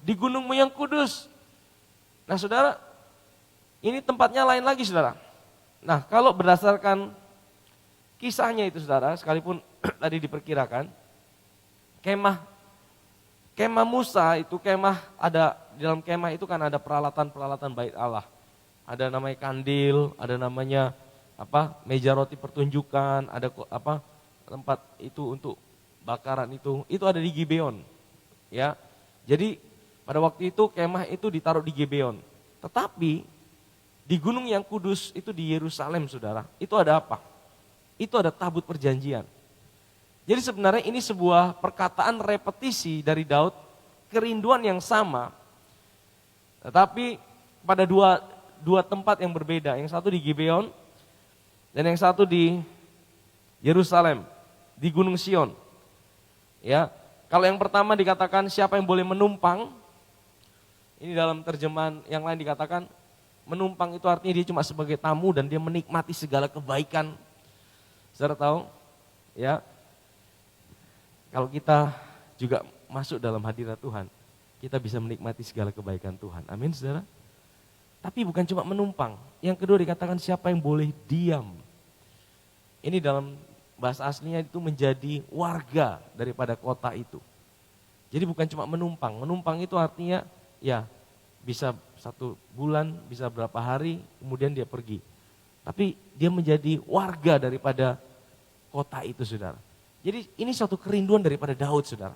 di gunungmu yang kudus? Nah, saudara, ini tempatnya lain lagi, saudara. Nah, kalau berdasarkan kisahnya itu, saudara, sekalipun tadi diperkirakan, kemah Musa itu ada di dalam kemah itu kan ada peralatan bait Allah. Ada namanya kandil, ada namanya meja roti pertunjukan, ada tempat itu untuk bakaran itu ada di Gibeon. Ya. Jadi pada waktu itu kemah itu ditaruh di Gibeon. Tetapi di gunung yang kudus itu di Yerusalem, saudara, itu ada apa? Itu ada tabut perjanjian. Jadi sebenarnya ini sebuah perkataan repetisi dari Daud, kerinduan yang sama, tetapi pada dua tempat yang berbeda. Yang satu di Gibeon dan yang satu di Yerusalem, di Gunung Sion. Ya, kalau yang pertama dikatakan siapa yang boleh menumpang, ini dalam terjemahan yang lain dikatakan menumpang itu artinya dia cuma sebagai tamu dan dia menikmati segala kebaikan. Saudara tahu, ya, kalau kita juga masuk dalam hadirat Tuhan, kita bisa menikmati segala kebaikan Tuhan. Amin, saudara. Tapi bukan cuma menumpang. Yang kedua dikatakan siapa yang boleh diam. Ini dalam bahasa aslinya itu menjadi warga daripada kota itu. Jadi bukan cuma menumpang. Menumpang itu artinya ya bisa 1 bulan, bisa berapa hari, kemudian dia pergi. Tapi dia menjadi warga daripada kota itu, saudara. Jadi ini suatu kerinduan daripada Daud, saudara.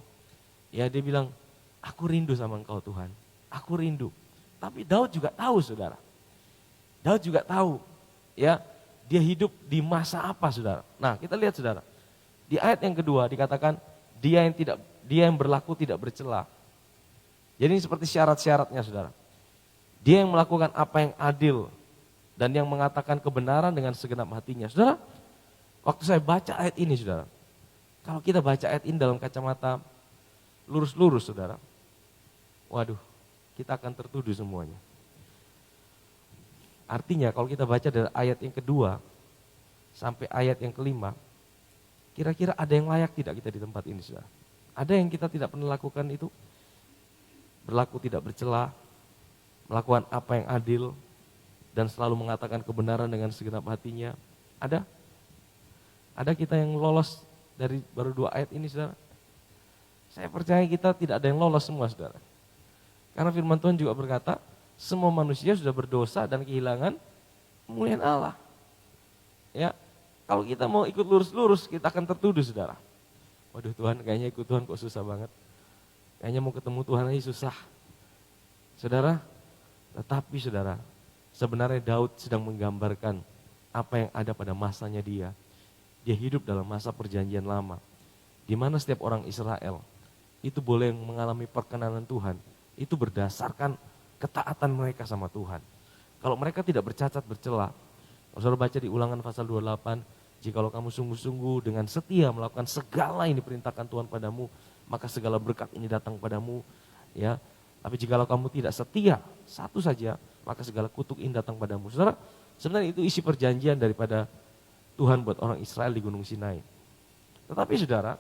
Ya, dia bilang, aku rindu sama Engkau Tuhan, aku rindu. Tapi Daud juga tahu, saudara. Daud juga tahu, ya, dia hidup di masa apa, saudara. Nah, kita lihat, saudara. Di ayat yang kedua dikatakan, dia yang berlaku tidak bercela. Jadi ini seperti syarat-syaratnya, saudara. Dia yang melakukan apa yang adil dan yang mengatakan kebenaran dengan segenap hatinya. Saudara, waktu saya baca ayat ini, saudara, kalau kita baca ayat ini dalam kacamata lurus-lurus, saudara, waduh, kita akan tertuduh semuanya. Artinya kalau kita baca dari ayat yang kedua sampai ayat yang kelima, kira-kira ada yang layak tidak kita di tempat ini, saudara? Ada yang kita tidak pernah lakukan itu? Berlaku tidak bercela, melakukan apa yang adil, dan selalu mengatakan kebenaran dengan segenap hatinya. Ada? Ada kita yang lolos dari baru 2 ayat ini, saudara? Saya percaya kita tidak ada yang lolos semua, saudara. Karena firman Tuhan juga berkata, semua manusia sudah berdosa dan kehilangan kemuliaan Allah. Ya, kalau kita mau ikut lurus-lurus, kita akan tertuduh, saudara. Waduh, Tuhan, kayaknya ikut Tuhan kok susah banget. Kayaknya mau ketemu Tuhan aja susah. Saudara, tetapi saudara, sebenarnya Daud sedang menggambarkan apa yang ada pada masanya dia. Dia hidup dalam masa perjanjian lama, di mana setiap orang Israel itu boleh mengalami perkenanan Tuhan, itu berdasarkan ketaatan mereka sama Tuhan. Kalau mereka tidak bercacat bercela, kalau saudara baca di Ulangan pasal 28, jikalau kamu sungguh-sungguh dengan setia melakukan segala yang diperintahkan Tuhan padamu, maka segala berkat ini datang padamu. Ya, tapi jikalau kamu tidak setia, satu saja, maka segala kutuk ini datang padamu. Saudara, sebenarnya itu isi perjanjian daripada Tuhan buat orang Israel di Gunung Sinai. Tetapi saudara,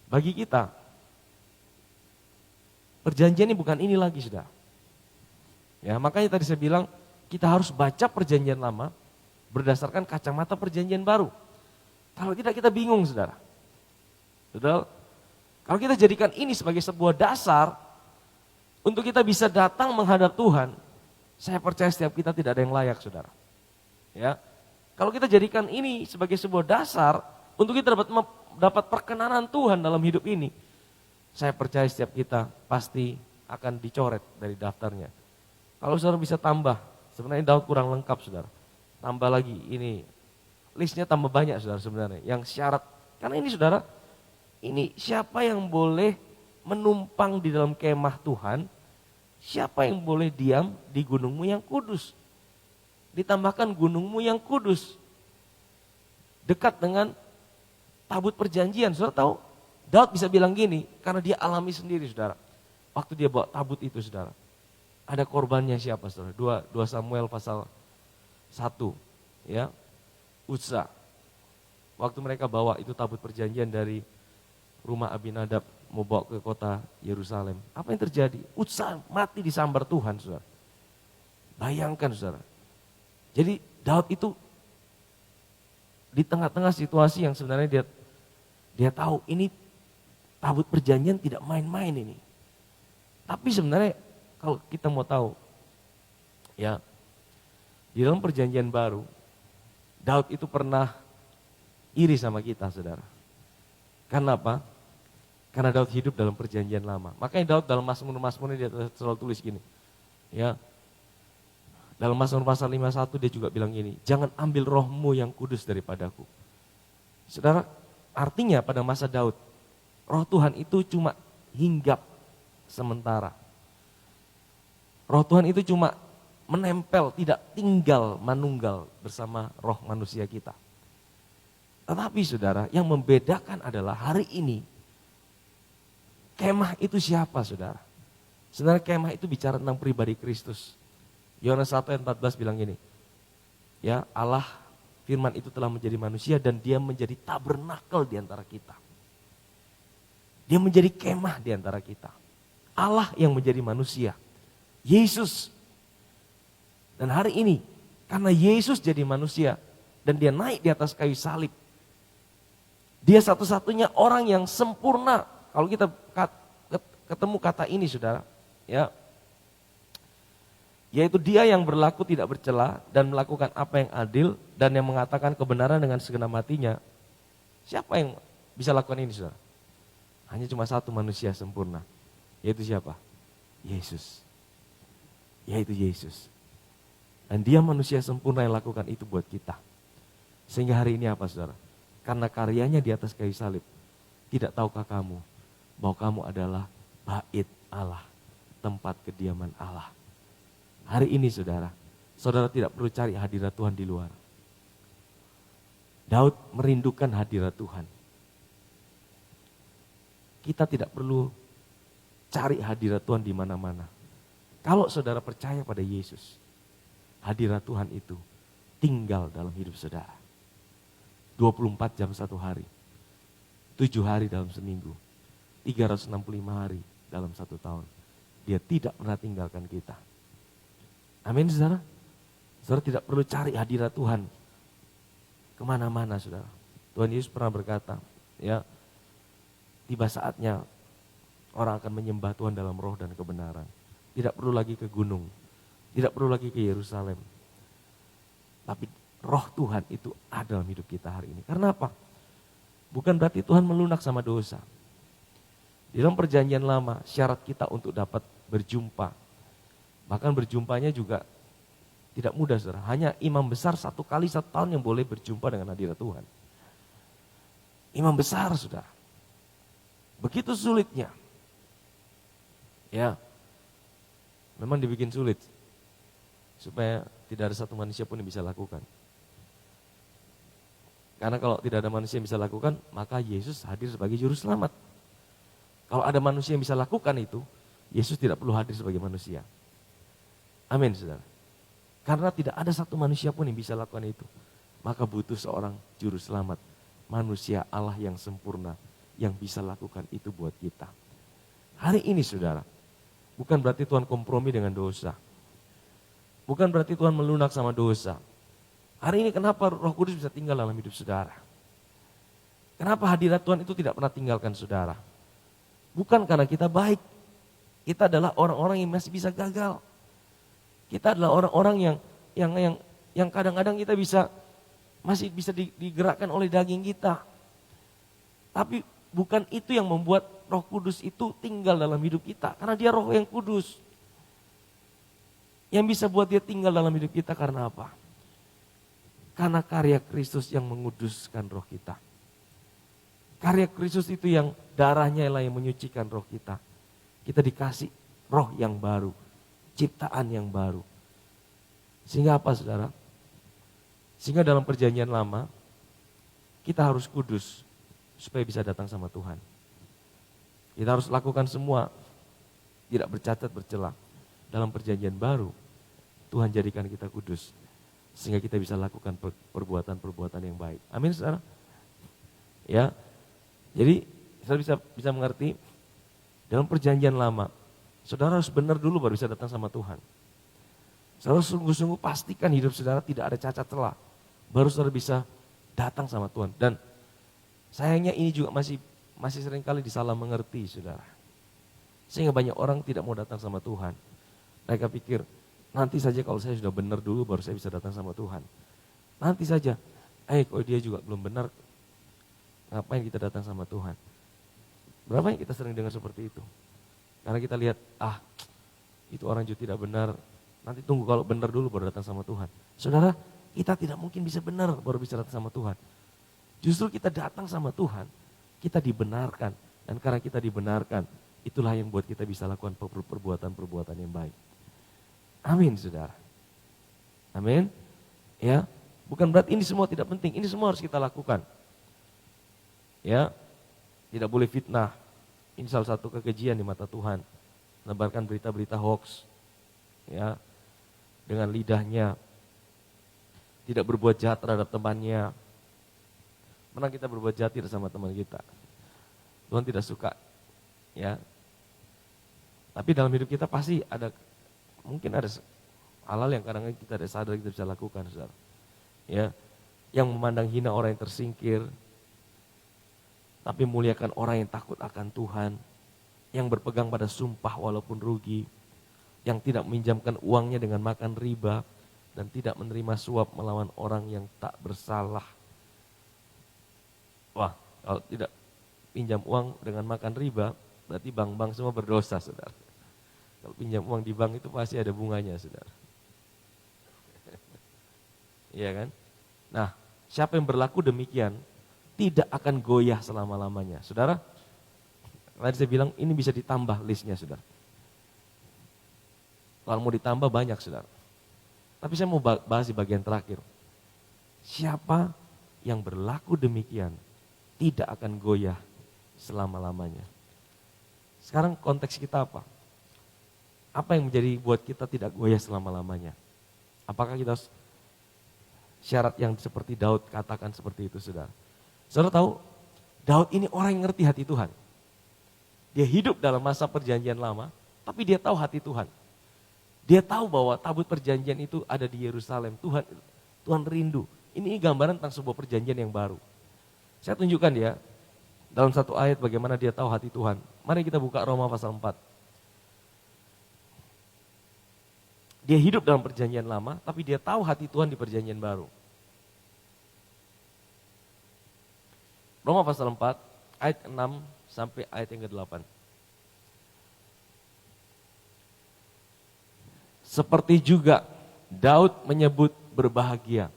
bagi kita, perjanjian ini bukan ini lagi, saudara. Ya, makanya tadi saya bilang, kita harus baca perjanjian lama berdasarkan kacamata perjanjian baru. Kalau tidak, kita bingung, saudara. Betul? Kalau kita jadikan ini sebagai sebuah dasar untuk kita bisa datang menghadap Tuhan, saya percaya setiap kita tidak ada yang layak, saudara. Ya, kalau kita jadikan ini sebagai sebuah dasar untuk kita dapat perkenanan Tuhan dalam hidup ini, saya percaya setiap kita pasti akan dicoret dari daftarnya. Kalau saudara bisa tambah Sebenarnya Daud kurang lengkap saudara. Tambah lagi ini, listnya tambah banyak saudara sebenarnya. Yang syarat, karena ini saudara, ini siapa yang boleh menumpang di dalam kemah Tuhan, siapa yang boleh diam di gunungmu yang kudus. Ditambahkan gunungmu yang kudus. Dekat dengan tabut perjanjian, saudara tahu? Daud bisa bilang gini, karena dia alami sendiri saudara. Waktu dia bawa tabut itu saudara, ada korbannya siapa saudara? 2 Samuel pasal 1, ya, Uza. Waktu mereka bawa itu tabut perjanjian dari rumah Abinadab mau bawa ke kota Yerusalem. Apa yang terjadi? Uza mati disambar Tuhan saudara. Bayangkan saudara. Jadi Daud itu di tengah-tengah situasi yang sebenarnya dia tahu ini tabut perjanjian tidak main-main ini. Tapi sebenarnya kalau kita mau tahu, ya, di dalam perjanjian baru, Daud itu pernah iri sama kita, saudara. Karena apa? Karena Daud hidup dalam perjanjian lama. Makanya Daud dalam Mazmur-Mazmurnya dia selalu tulis gini, ya. Dalam Mazmur pasal 51 dia juga bilang gini, jangan ambil rohmu yang kudus daripadaku. Saudara, artinya pada masa Daud, roh Tuhan itu cuma hinggap sementara. Roh Tuhan itu cuma menempel, tidak tinggal manunggal bersama roh manusia kita. Tetapi saudara, yang membedakan adalah hari ini, kemah itu siapa saudara? Sebenarnya kemah itu bicara tentang pribadi Kristus. Yohanes 1 ayat 14 bilang gini, ya, Allah firman itu telah menjadi manusia dan dia menjadi tabernakel di antara kita. Dia menjadi kemah di antara kita. Allah yang menjadi manusia. Yesus. Dan hari ini, karena Yesus jadi manusia dan dia naik di atas kayu salib. Dia satu-satunya orang yang sempurna. Kalau kita ketemu kata ini saudara, ya, yaitu dia yang berlaku tidak bercela dan melakukan apa yang adil dan yang mengatakan kebenaran dengan segenap hatinya. Siapa yang bisa lakukan ini saudara? Hanya cuma satu manusia sempurna. Yaitu siapa? Yesus. Yaitu Yesus. Dan dia manusia sempurna yang lakukan itu buat kita. Sehingga hari ini apa saudara? Karena karyanya di atas kayu salib. Tidak tahukah kamu bahwa kamu adalah bait Allah. Tempat kediaman Allah. Hari ini saudara, saudara tidak perlu cari hadirat Tuhan di luar. Daud merindukan hadirat Tuhan. Kita tidak perlu cari hadirat Tuhan di mana-mana. Kalau saudara percaya pada Yesus, hadirat Tuhan itu tinggal dalam hidup saudara. 24 jam satu hari, 7 hari dalam seminggu, 365 hari dalam satu tahun. Dia tidak pernah tinggalkan kita. Amin saudara. Saudara tidak perlu cari hadirat Tuhan kemana-mana saudara. Tuhan Yesus pernah berkata, ya, tiba saatnya orang akan menyembah Tuhan dalam roh dan kebenaran. Tidak perlu lagi ke gunung, tidak perlu lagi ke Yerusalem. Tapi roh Tuhan itu ada dalam hidup kita hari ini. Karena apa? Bukan berarti Tuhan melunak sama dosa. Di dalam perjanjian lama, syarat kita untuk dapat berjumpa, bahkan berjumpanya juga tidak mudah saudara. Hanya imam besar 1 kali 1 tahun yang boleh berjumpa dengan hadirat Tuhan. Imam besar saudara. Begitu sulitnya. Ya. Memang dibikin sulit. Supaya tidak ada satu manusia pun yang bisa lakukan. Karena kalau tidak ada manusia yang bisa lakukan, maka Yesus hadir sebagai juru selamat. Kalau ada manusia yang bisa lakukan itu, Yesus tidak perlu hadir sebagai manusia. Amin saudara. Karena tidak ada satu manusia pun yang bisa lakukan itu. Maka butuh seorang juru selamat. Manusia Allah yang sempurna. Yang bisa lakukan itu buat kita. Hari ini saudara. Bukan berarti Tuhan kompromi dengan dosa. Bukan berarti Tuhan melunak sama dosa. Hari ini kenapa Roh Kudus bisa tinggal dalam hidup saudara? Kenapa hadirat Tuhan itu tidak pernah tinggalkan saudara? Bukan karena kita baik. Kita adalah orang-orang yang masih bisa gagal. Kita adalah orang-orang yang kadang-kadang kita masih bisa digerakkan oleh daging kita. Tapi bukan itu yang membuat Roh Kudus itu tinggal dalam hidup kita. Karena dia Roh yang kudus. Yang bisa buat dia tinggal dalam hidup kita karena apa? Karena karya Kristus yang menguduskan roh kita. Karya Kristus itu yang darahnya lah yang menyucikan roh kita. Kita dikasih roh yang baru, ciptaan yang baru. Sehingga apa saudara? Sehingga dalam perjanjian lama, kita harus kudus supaya bisa datang sama Tuhan. Kita harus lakukan semua, tidak bercacat bercela. Dalam perjanjian baru, Tuhan jadikan kita kudus. Sehingga kita bisa lakukan perbuatan-perbuatan yang baik. Amin saudara? Ya, jadi saudara bisa mengerti, dalam perjanjian lama, saudara harus benar dulu baru bisa datang sama Tuhan. Saudara sungguh-sungguh pastikan hidup saudara tidak ada cacat celah. Baru saudara bisa datang sama Tuhan. Dan sayangnya ini juga masih seringkali disalah mengerti saudara. Sehingga banyak orang tidak mau datang sama Tuhan. Mereka pikir, nanti saja kalau saya sudah benar dulu baru saya bisa datang sama Tuhan. Nanti saja, kalau dia juga belum benar, ngapain kita datang sama Tuhan? Berapa yang kita sering dengar seperti itu? Karena kita lihat, itu orang juga tidak benar, nanti tunggu kalau benar dulu baru datang sama Tuhan. Saudara, kita tidak mungkin bisa benar baru bisa datang sama Tuhan. Justru kita datang sama Tuhan, kita dibenarkan. Dan karena kita dibenarkan, itulah yang buat kita bisa lakukan perbuatan-perbuatan yang baik. Amin saudara. Amin. Ya, bukan berarti ini semua tidak penting, ini semua harus kita lakukan. Ya, tidak boleh fitnah. Ini salah satu kekejian di mata Tuhan. Menebarkan berita-berita hoax. Ya, dengan lidahnya. Tidak berbuat jahat terhadap temannya. Pernah kita berbuat jahat tidak sama teman kita. Tuhan tidak suka. Ya. Tapi dalam hidup kita pasti mungkin ada hal-hal yang kadang-kadang kita tidak sadar kita bisa lakukan, saudara. Ya, yang memandang hina orang yang tersingkir, tapi muliakan orang yang takut akan Tuhan, yang berpegang pada sumpah walaupun rugi, yang tidak meminjamkan uangnya dengan makan riba, dan tidak menerima suap melawan orang yang tak bersalah. Wah, kalau tidak pinjam uang dengan makan riba, berarti bank-bank semua berdosa, saudara. Kalau pinjam uang di bank itu pasti ada bunganya, saudara. Iya kan? Nah, siapa yang berlaku demikian, tidak akan goyah selama-lamanya. Saudara, tadi saya bilang ini bisa ditambah listnya, saudara. Kalau mau ditambah banyak, saudara. Tapi saya mau bahas di bagian terakhir. Siapa yang berlaku demikian, tidak akan goyah selama-lamanya. Sekarang konteks kita apa? Apa yang menjadi buat kita tidak goyah selama-lamanya? Apakah kita syarat yang seperti Daud katakan seperti itu, saudara? Saudara tahu, Daud ini orang yang ngerti hati Tuhan. Dia hidup dalam masa perjanjian lama, tapi dia tahu hati Tuhan. Dia tahu bahwa tabut perjanjian itu ada di Yerusalem. Tuhan rindu. Ini gambaran tentang sebuah perjanjian yang baru. Saya tunjukkan dia dalam satu ayat bagaimana dia tahu hati Tuhan. Mari kita buka Roma pasal 4. Dia hidup dalam perjanjian lama, tapi dia tahu hati Tuhan di perjanjian baru. Roma pasal 4, ayat 6 sampai ayat yang ke-8. Seperti juga Daud menyebut berbahagia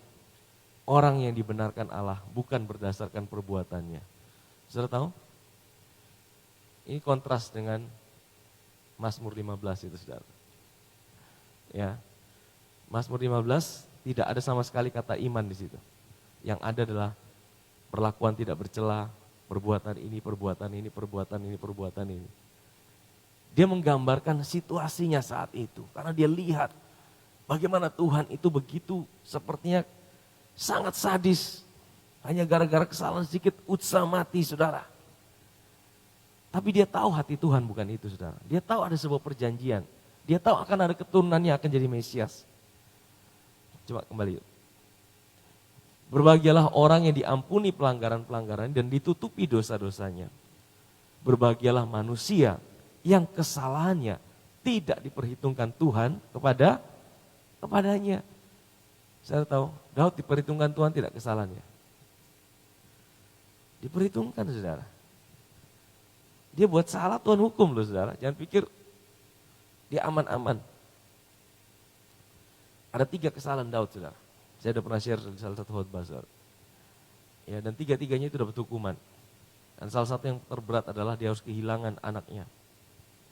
orang yang dibenarkan Allah, bukan berdasarkan perbuatannya. Saudara tahu? Ini kontras dengan Mazmur 15 itu, saudara. Ya, Mazmur 15 tidak ada sama sekali kata iman di situ. Yang ada adalah perlakuan tidak bercela, perbuatan ini, perbuatan ini, perbuatan ini, perbuatan ini. Dia menggambarkan situasinya saat itu, karena dia lihat bagaimana Tuhan itu begitu sepertinya sangat sadis. Hanya gara-gara kesalahan sedikit Utsa mati, saudara. Tapi dia tahu hati Tuhan bukan itu, saudara. Dia tahu ada sebuah perjanjian. Dia tahu akan ada keturunannya akan jadi Mesias. Coba kembali. Berbahagialah orang yang diampuni pelanggaran-pelanggaran dan ditutupi dosa-dosanya. Berbahagialah manusia yang kesalahannya tidak diperhitungkan Tuhan kepadanya. Saya tahu, Daud diperhitungkan Tuhan tidak kesalahannya. Diperhitungkan, saudara. Dia buat salah, Tuhan hukum loh, saudara. Jangan pikir dia aman-aman. Ada 3 kesalahan Daud, saudara. Saya sudah pernah share di salah satu khotbah, saudara. Ya, dan 3-tiganya itu dapat hukuman. Dan salah satu yang terberat adalah dia harus kehilangan anaknya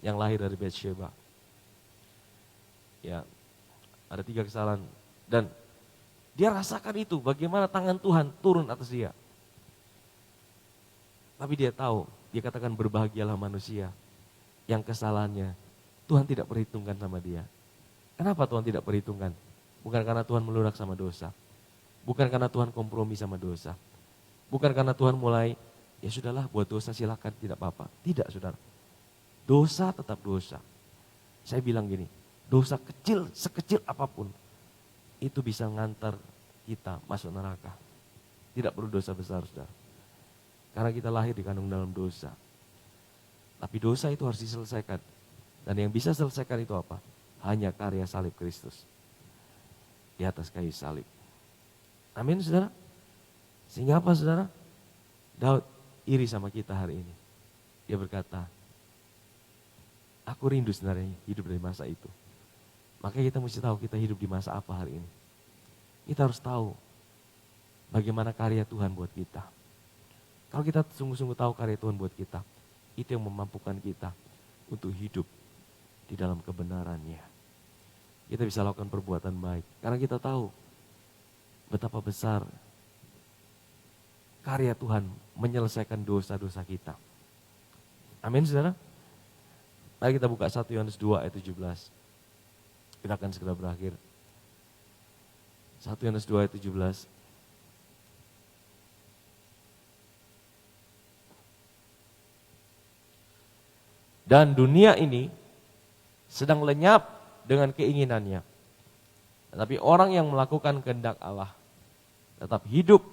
yang lahir dari Bathsheba. Ya, ada 3 kesalahan. Dan dia rasakan itu, bagaimana tangan Tuhan turun atas dia. Tapi dia tahu, dia katakan berbahagialah manusia yang kesalahannya Tuhan tidak perhitungkan sama dia. Kenapa Tuhan tidak perhitungkan? Bukan karena Tuhan melunak sama dosa. Bukan karena Tuhan kompromi sama dosa. Bukan karena Tuhan mulai, ya sudahlah buat dosa silakan tidak apa-apa. Tidak saudara. Dosa tetap dosa. Saya bilang gini, dosa kecil, sekecil apapun, itu bisa ngantar kita masuk neraka. Tidak perlu dosa besar saudara. Karena kita lahir dikandung dalam dosa. Tapi dosa itu harus diselesaikan. Dan yang bisa selesaikan itu apa? Hanya karya salib Kristus. Di atas kayu salib. Amin saudara. Sehingga apa saudara? Daud iri sama kita hari ini. Dia berkata, aku rindu sebenarnya hidup dari masa itu. Makanya kita mesti tahu kita hidup di masa apa hari ini. Kita harus tahu bagaimana karya Tuhan buat kita. Kalau kita sungguh-sungguh tahu karya Tuhan buat kita, itu yang memampukan kita untuk hidup di dalam kebenarannya. Kita bisa lakukan perbuatan baik. Karena kita tahu betapa besar karya Tuhan menyelesaikan dosa-dosa kita. Amin saudara. Mari kita buka 1 Yohanes 2 ayat 17. Kita akan segera berakhir. 1 Yohanes 2 ayat 17. Dan dunia ini sedang lenyap dengan keinginannya. Tetapi orang yang melakukan kehendak Allah tetap hidup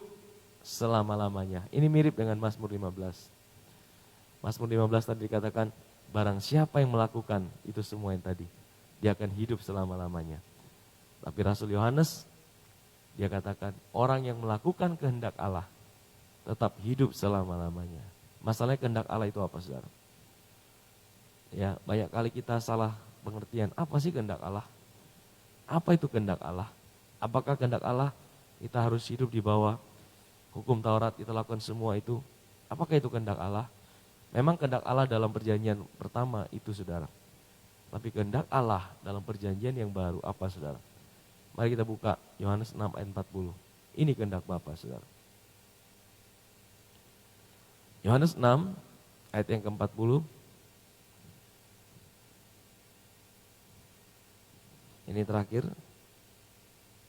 selama-lamanya. Ini mirip dengan Mazmur 15. Mazmur 15 tadi dikatakan, barang siapa yang melakukan itu semua yang tadi, dia akan hidup selama-lamanya. Tapi Rasul Yohanes, dia katakan, orang yang melakukan kehendak Allah tetap hidup selama-lamanya. Masalahnya kehendak Allah itu apa saudara? Ya, banyak kali kita salah pengertian, apa sih kehendak Allah? Apa itu kehendak Allah? Apakah kehendak Allah kita harus hidup di bawah hukum Taurat, kita lakukan semua itu? Apakah itu kehendak Allah? Memang kehendak Allah dalam perjanjian pertama itu saudara. Tapi kehendak Allah dalam perjanjian yang baru apa saudara? Mari kita buka Yohanes 6 ayat 40. Ini kehendak Bapa saudara. Yohanes 6 ayat yang ke-40. Ini terakhir.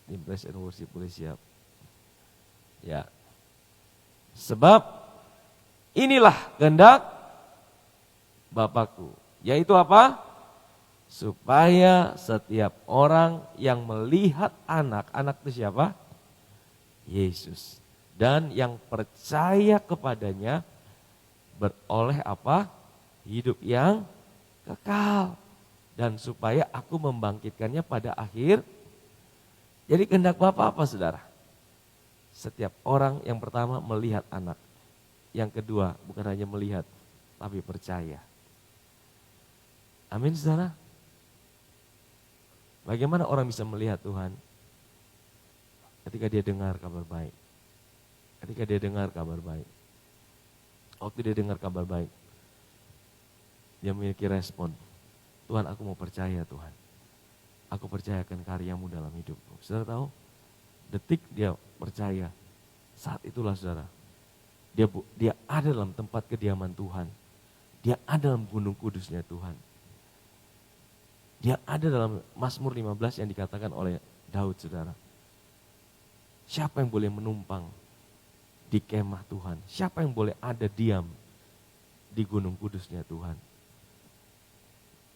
Di praise and worship boleh siap. Ya. Sebab inilah kehendak Bapakku. Yaitu apa? Supaya setiap orang yang melihat anak itu siapa? Yesus. Dan yang percaya kepadanya beroleh apa? Hidup yang kekal. Dan supaya aku membangkitkannya pada akhir. Jadi kehendak Bapa apa saudara? Setiap orang yang pertama melihat anak. Yang kedua bukan hanya melihat, tapi percaya. Amin saudara. Bagaimana orang bisa melihat Tuhan? Ketika dia dengar kabar baik. Ketika dia dengar kabar baik. Waktu dia dengar kabar baik, dia memiliki respon. Tuhan, aku mau percaya Tuhan. Aku percayakan karyamu dalam hidupku. Saudara tahu? Detik dia percaya. Saat itulah saudara. Dia ada dalam tempat kediaman Tuhan. Dia ada dalam gunung kudusnya Tuhan. Dia ada dalam Mazmur 15 yang dikatakan oleh Daud saudara. Siapa yang boleh menumpang di kemah Tuhan? Siapa yang boleh ada diam di gunung kudusnya Tuhan?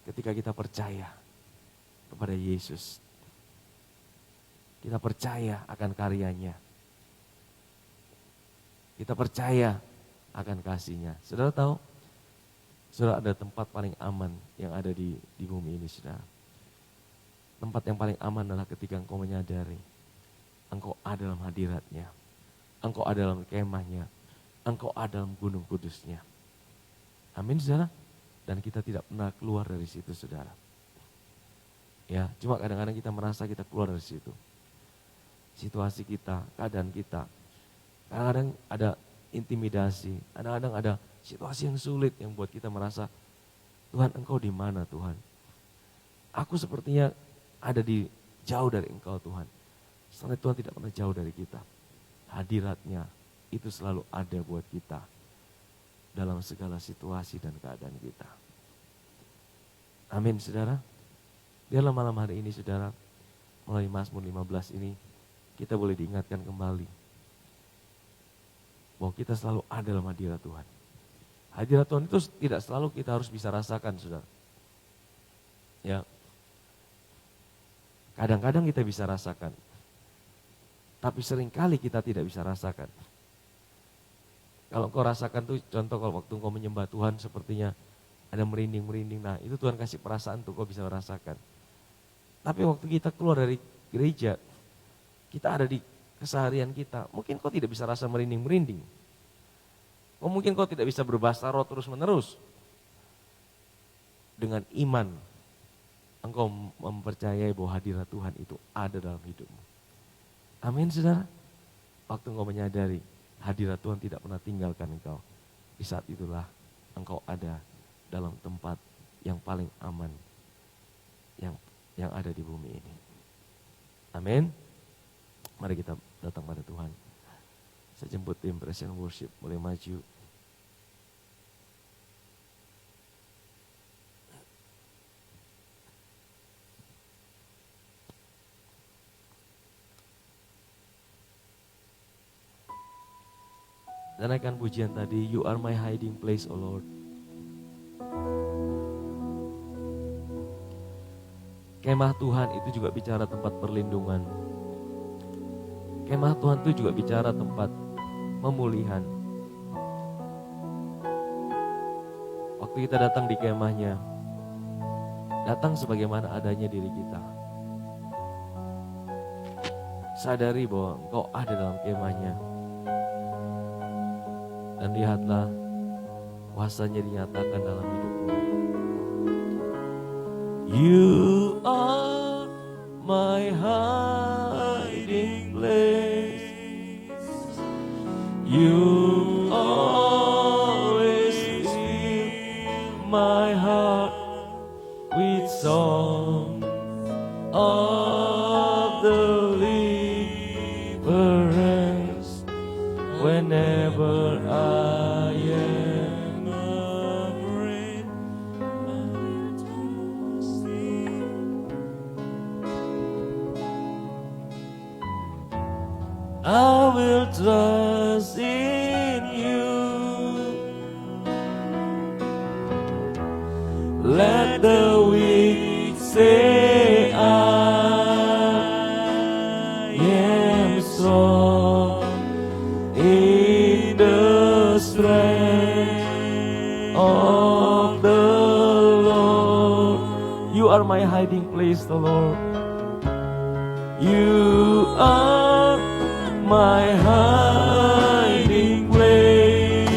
Ketika kita percaya kepada Yesus, kita percaya akan karyanya, kita percaya akan kasihnya. Saudara tahu, saudara ada tempat paling aman yang ada di bumi ini saudara. Tempat yang paling aman adalah ketika engkau menyadari, engkau ada dalam hadiratnya, engkau ada dalam kemahnya, engkau ada dalam gunung kudusnya. Amin saudara. Dan kita tidak pernah keluar dari situ saudara. Ya, cuma kadang-kadang kita merasa kita keluar dari situ. Situasi kita, keadaan kita. Kadang-kadang ada intimidasi, kadang-kadang ada situasi yang sulit yang buat kita merasa, Tuhan Engkau di mana Tuhan? Aku sepertinya ada di jauh dari Engkau Tuhan. Sebenarnya Tuhan tidak pernah jauh dari kita. Hadiratnya itu selalu ada buat kita dalam segala situasi dan keadaan kita. Amin saudara. Biarlah malam hari ini saudara, melalui Mazmur 15 ini, kita boleh diingatkan kembali bahwa kita selalu ada dalam hadirat Tuhan. Hadirat Tuhan itu tidak selalu kita harus bisa rasakan saudara. Ya, kadang-kadang kita bisa rasakan, tapi seringkali kita tidak bisa rasakan. Kalau kau rasakan tuh, contoh kalau waktu kau menyembah Tuhan sepertinya ada merinding-merinding. Nah itu Tuhan kasih perasaan tuh kau bisa merasakan. Tapi waktu kita keluar dari gereja, kita ada di keseharian kita, mungkin kau tidak bisa rasa merinding-merinding. Mungkin kau tidak bisa berbahasa roh terus-menerus. Dengan iman, engkau mempercayai bahwa hadirat Tuhan itu ada dalam hidupmu. Amin saudara. Waktu engkau menyadari hadirat Tuhan tidak pernah tinggalkan engkau. Di saat itulah engkau ada dalam tempat yang paling aman yang ada di bumi ini. Amin. Mari kita datang pada Tuhan. Saya jemput tim Praise and Worship boleh maju. Dan naikkan pujian tadi, You are my hiding place, O Lord. Kemah Tuhan itu juga bicara tempat perlindungan. Kemah Tuhan itu juga bicara tempat pemulihan. Waktu kita datang di kemahnya, datang sebagaimana adanya diri kita. Sadari bahwa engkau ada dalam kemahnya. Dan lihatlah kuasanya dinyatakan dalam hidupmu. You are my hiding place. You always fill my heart with song of deliverance whenever I am afraid. I will trust in you. Let the weak say I am strong in the strength of the Lord. You are my hiding place, the Lord. You are my hiding place.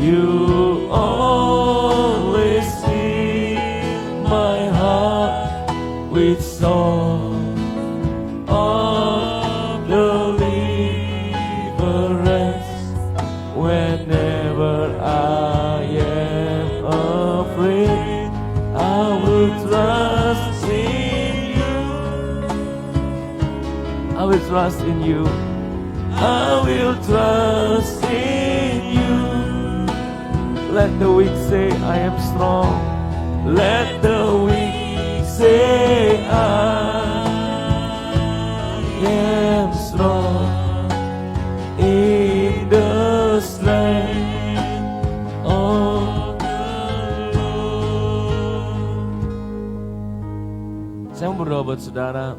You always fill my heart with song of deliverance whenever I am afraid. I will trust in you. I will trust in you. I will trust in you. Let the weak say I am strong. Let the weak say I am strong in the strength of the Lord. Saya mau berdoa buat saudara.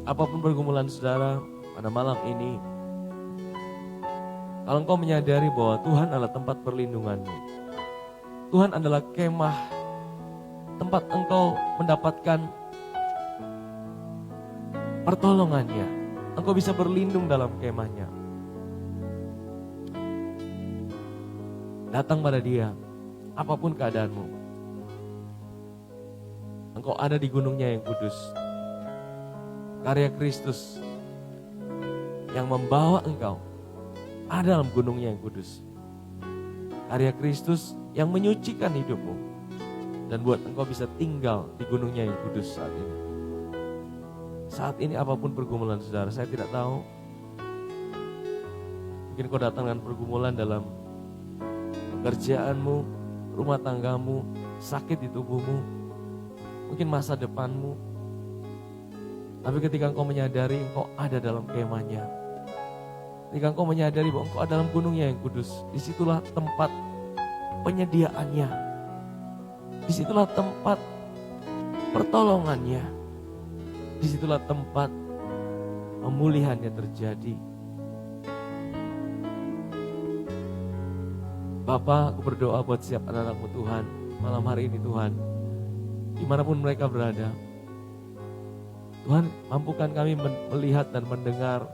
Apapun pergumulan saudara pada malam ini, kalau engkau menyadari bahwa Tuhan adalah tempat perlindunganmu, Tuhan adalah kemah, tempat engkau mendapatkan pertolongannya, engkau bisa berlindung dalam kemahnya. Datang pada Dia, apapun keadaanmu. Engkau Engkau ada di gunungnya yang kudus. Karya Kristus yang membawa engkau ada dalam gunungnya yang kudus. Karya Kristus yang menyucikan hidupmu dan buat engkau bisa tinggal di gunungnya yang kudus saat ini. Saat ini apapun pergumulan saudara, saya tidak tahu. Mungkin kau datang dengan pergumulan dalam pekerjaanmu, rumah tanggamu, sakit di tubuhmu, mungkin masa depanmu. Tapi ketika engkau menyadari engkau ada dalam kemahnya, ketika engkau menyadari bahwa engkau ada dalam gunungnya yang kudus, disitulah tempat penyediaannya, disitulah tempat pertolongannya, disitulah tempat pemulihannya terjadi. Bapa, aku berdoa buat setiap anak-anak-Mu Tuhan, malam hari ini Tuhan, dimanapun mereka berada. Tuhan, mampukan kami melihat dan mendengar,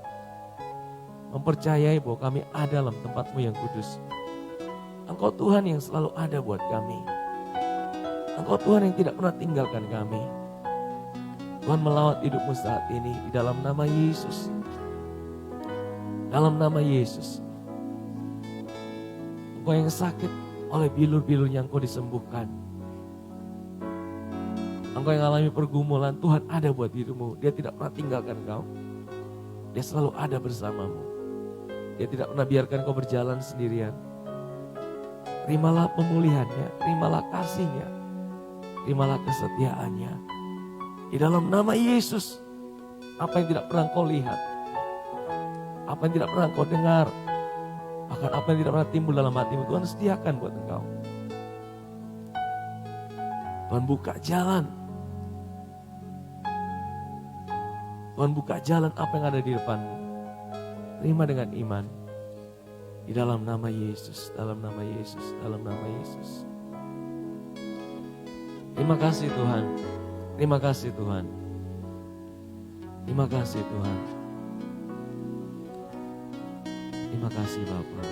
mempercayai bahwa kami ada dalam tempat-Mu yang kudus. Engkau Tuhan yang selalu ada buat kami. Engkau Tuhan yang tidak pernah tinggalkan kami. Tuhan, melawat hidupmu saat ini di dalam nama Yesus. Dalam nama Yesus. Engkau yang sakit oleh bilur-bilurnya engkau disembuhkan. Engkau yang alami pergumulan, Tuhan ada buat dirimu. Dia tidak pernah tinggalkan kau. Dia selalu ada bersamamu. Dia tidak pernah biarkan kau berjalan sendirian. Terimalah pemulihannya, terimalah kasihnya, terimalah kesetiaannya. Di dalam nama Yesus, apa yang tidak pernah kau lihat, apa yang tidak pernah kau dengar, bahkan apa yang tidak pernah timbul dalam hatimu, Tuhan sediakan buat engkau. Tuhan buka jalan. Tuhan buka jalan apa yang ada di depanmu. Terima dengan iman. Di dalam nama Yesus, dalam nama Yesus, dalam nama Yesus. Terima kasih Tuhan. Terima kasih Tuhan. Terima kasih Tuhan. Terima kasih Bapa.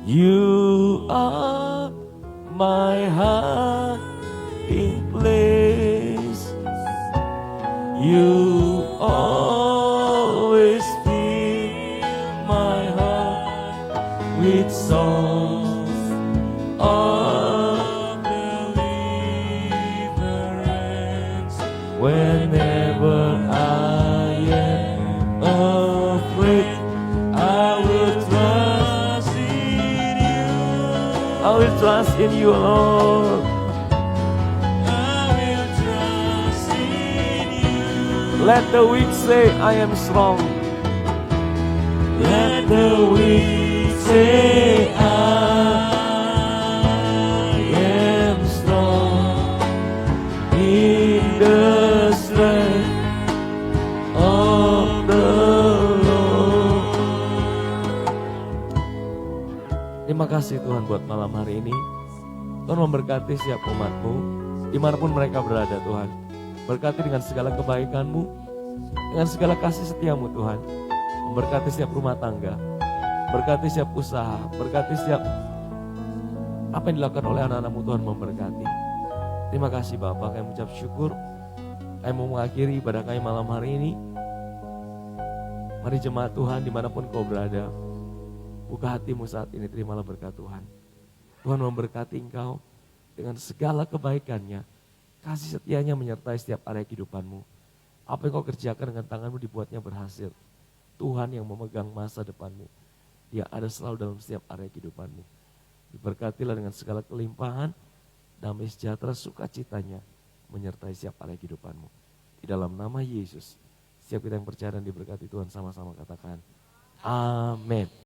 You are my hiding place. You always fill my heart with songs of deliverance. Whenever I am afraid, I will trust in you. I will trust in you, Lord. I will trust in you. Let the weak say, I am strong. Let the weak say, I am strong in the strength of the Lord. Terima kasih Tuhan buat malam hari ini. Tuhan memberkati setiap umat-Mu dimanapun mereka berada Tuhan. Berkati dengan segala kebaikan-Mu, dengan segala kasih setia-Mu Tuhan. Memberkati setiap rumah tangga, berkati setiap usaha, berkati setiap apa yang dilakukan oleh anak-anak-Mu Tuhan, memberkati. Terima kasih Bapak, kami mengucap syukur. Kami mau mengakhiri ibadah kami malam hari ini. Mari jemaat Tuhan dimanapun kau berada, buka hatimu saat ini, terimalah berkat Tuhan. Tuhan memberkati engkau dengan segala kebaikannya, kasih setianya menyertai setiap area kehidupanmu. Apa yang kau kerjakan dengan tanganmu dibuatnya berhasil. Tuhan yang memegang masa depanmu. Dia ada selalu dalam setiap area kehidupanmu. Diberkatilah dengan segala kelimpahan, damai sejahtera, sukacitanya menyertai setiap area kehidupanmu. Di dalam nama Yesus, setiap kita yang percaya dan diberkati Tuhan sama-sama katakan, amin.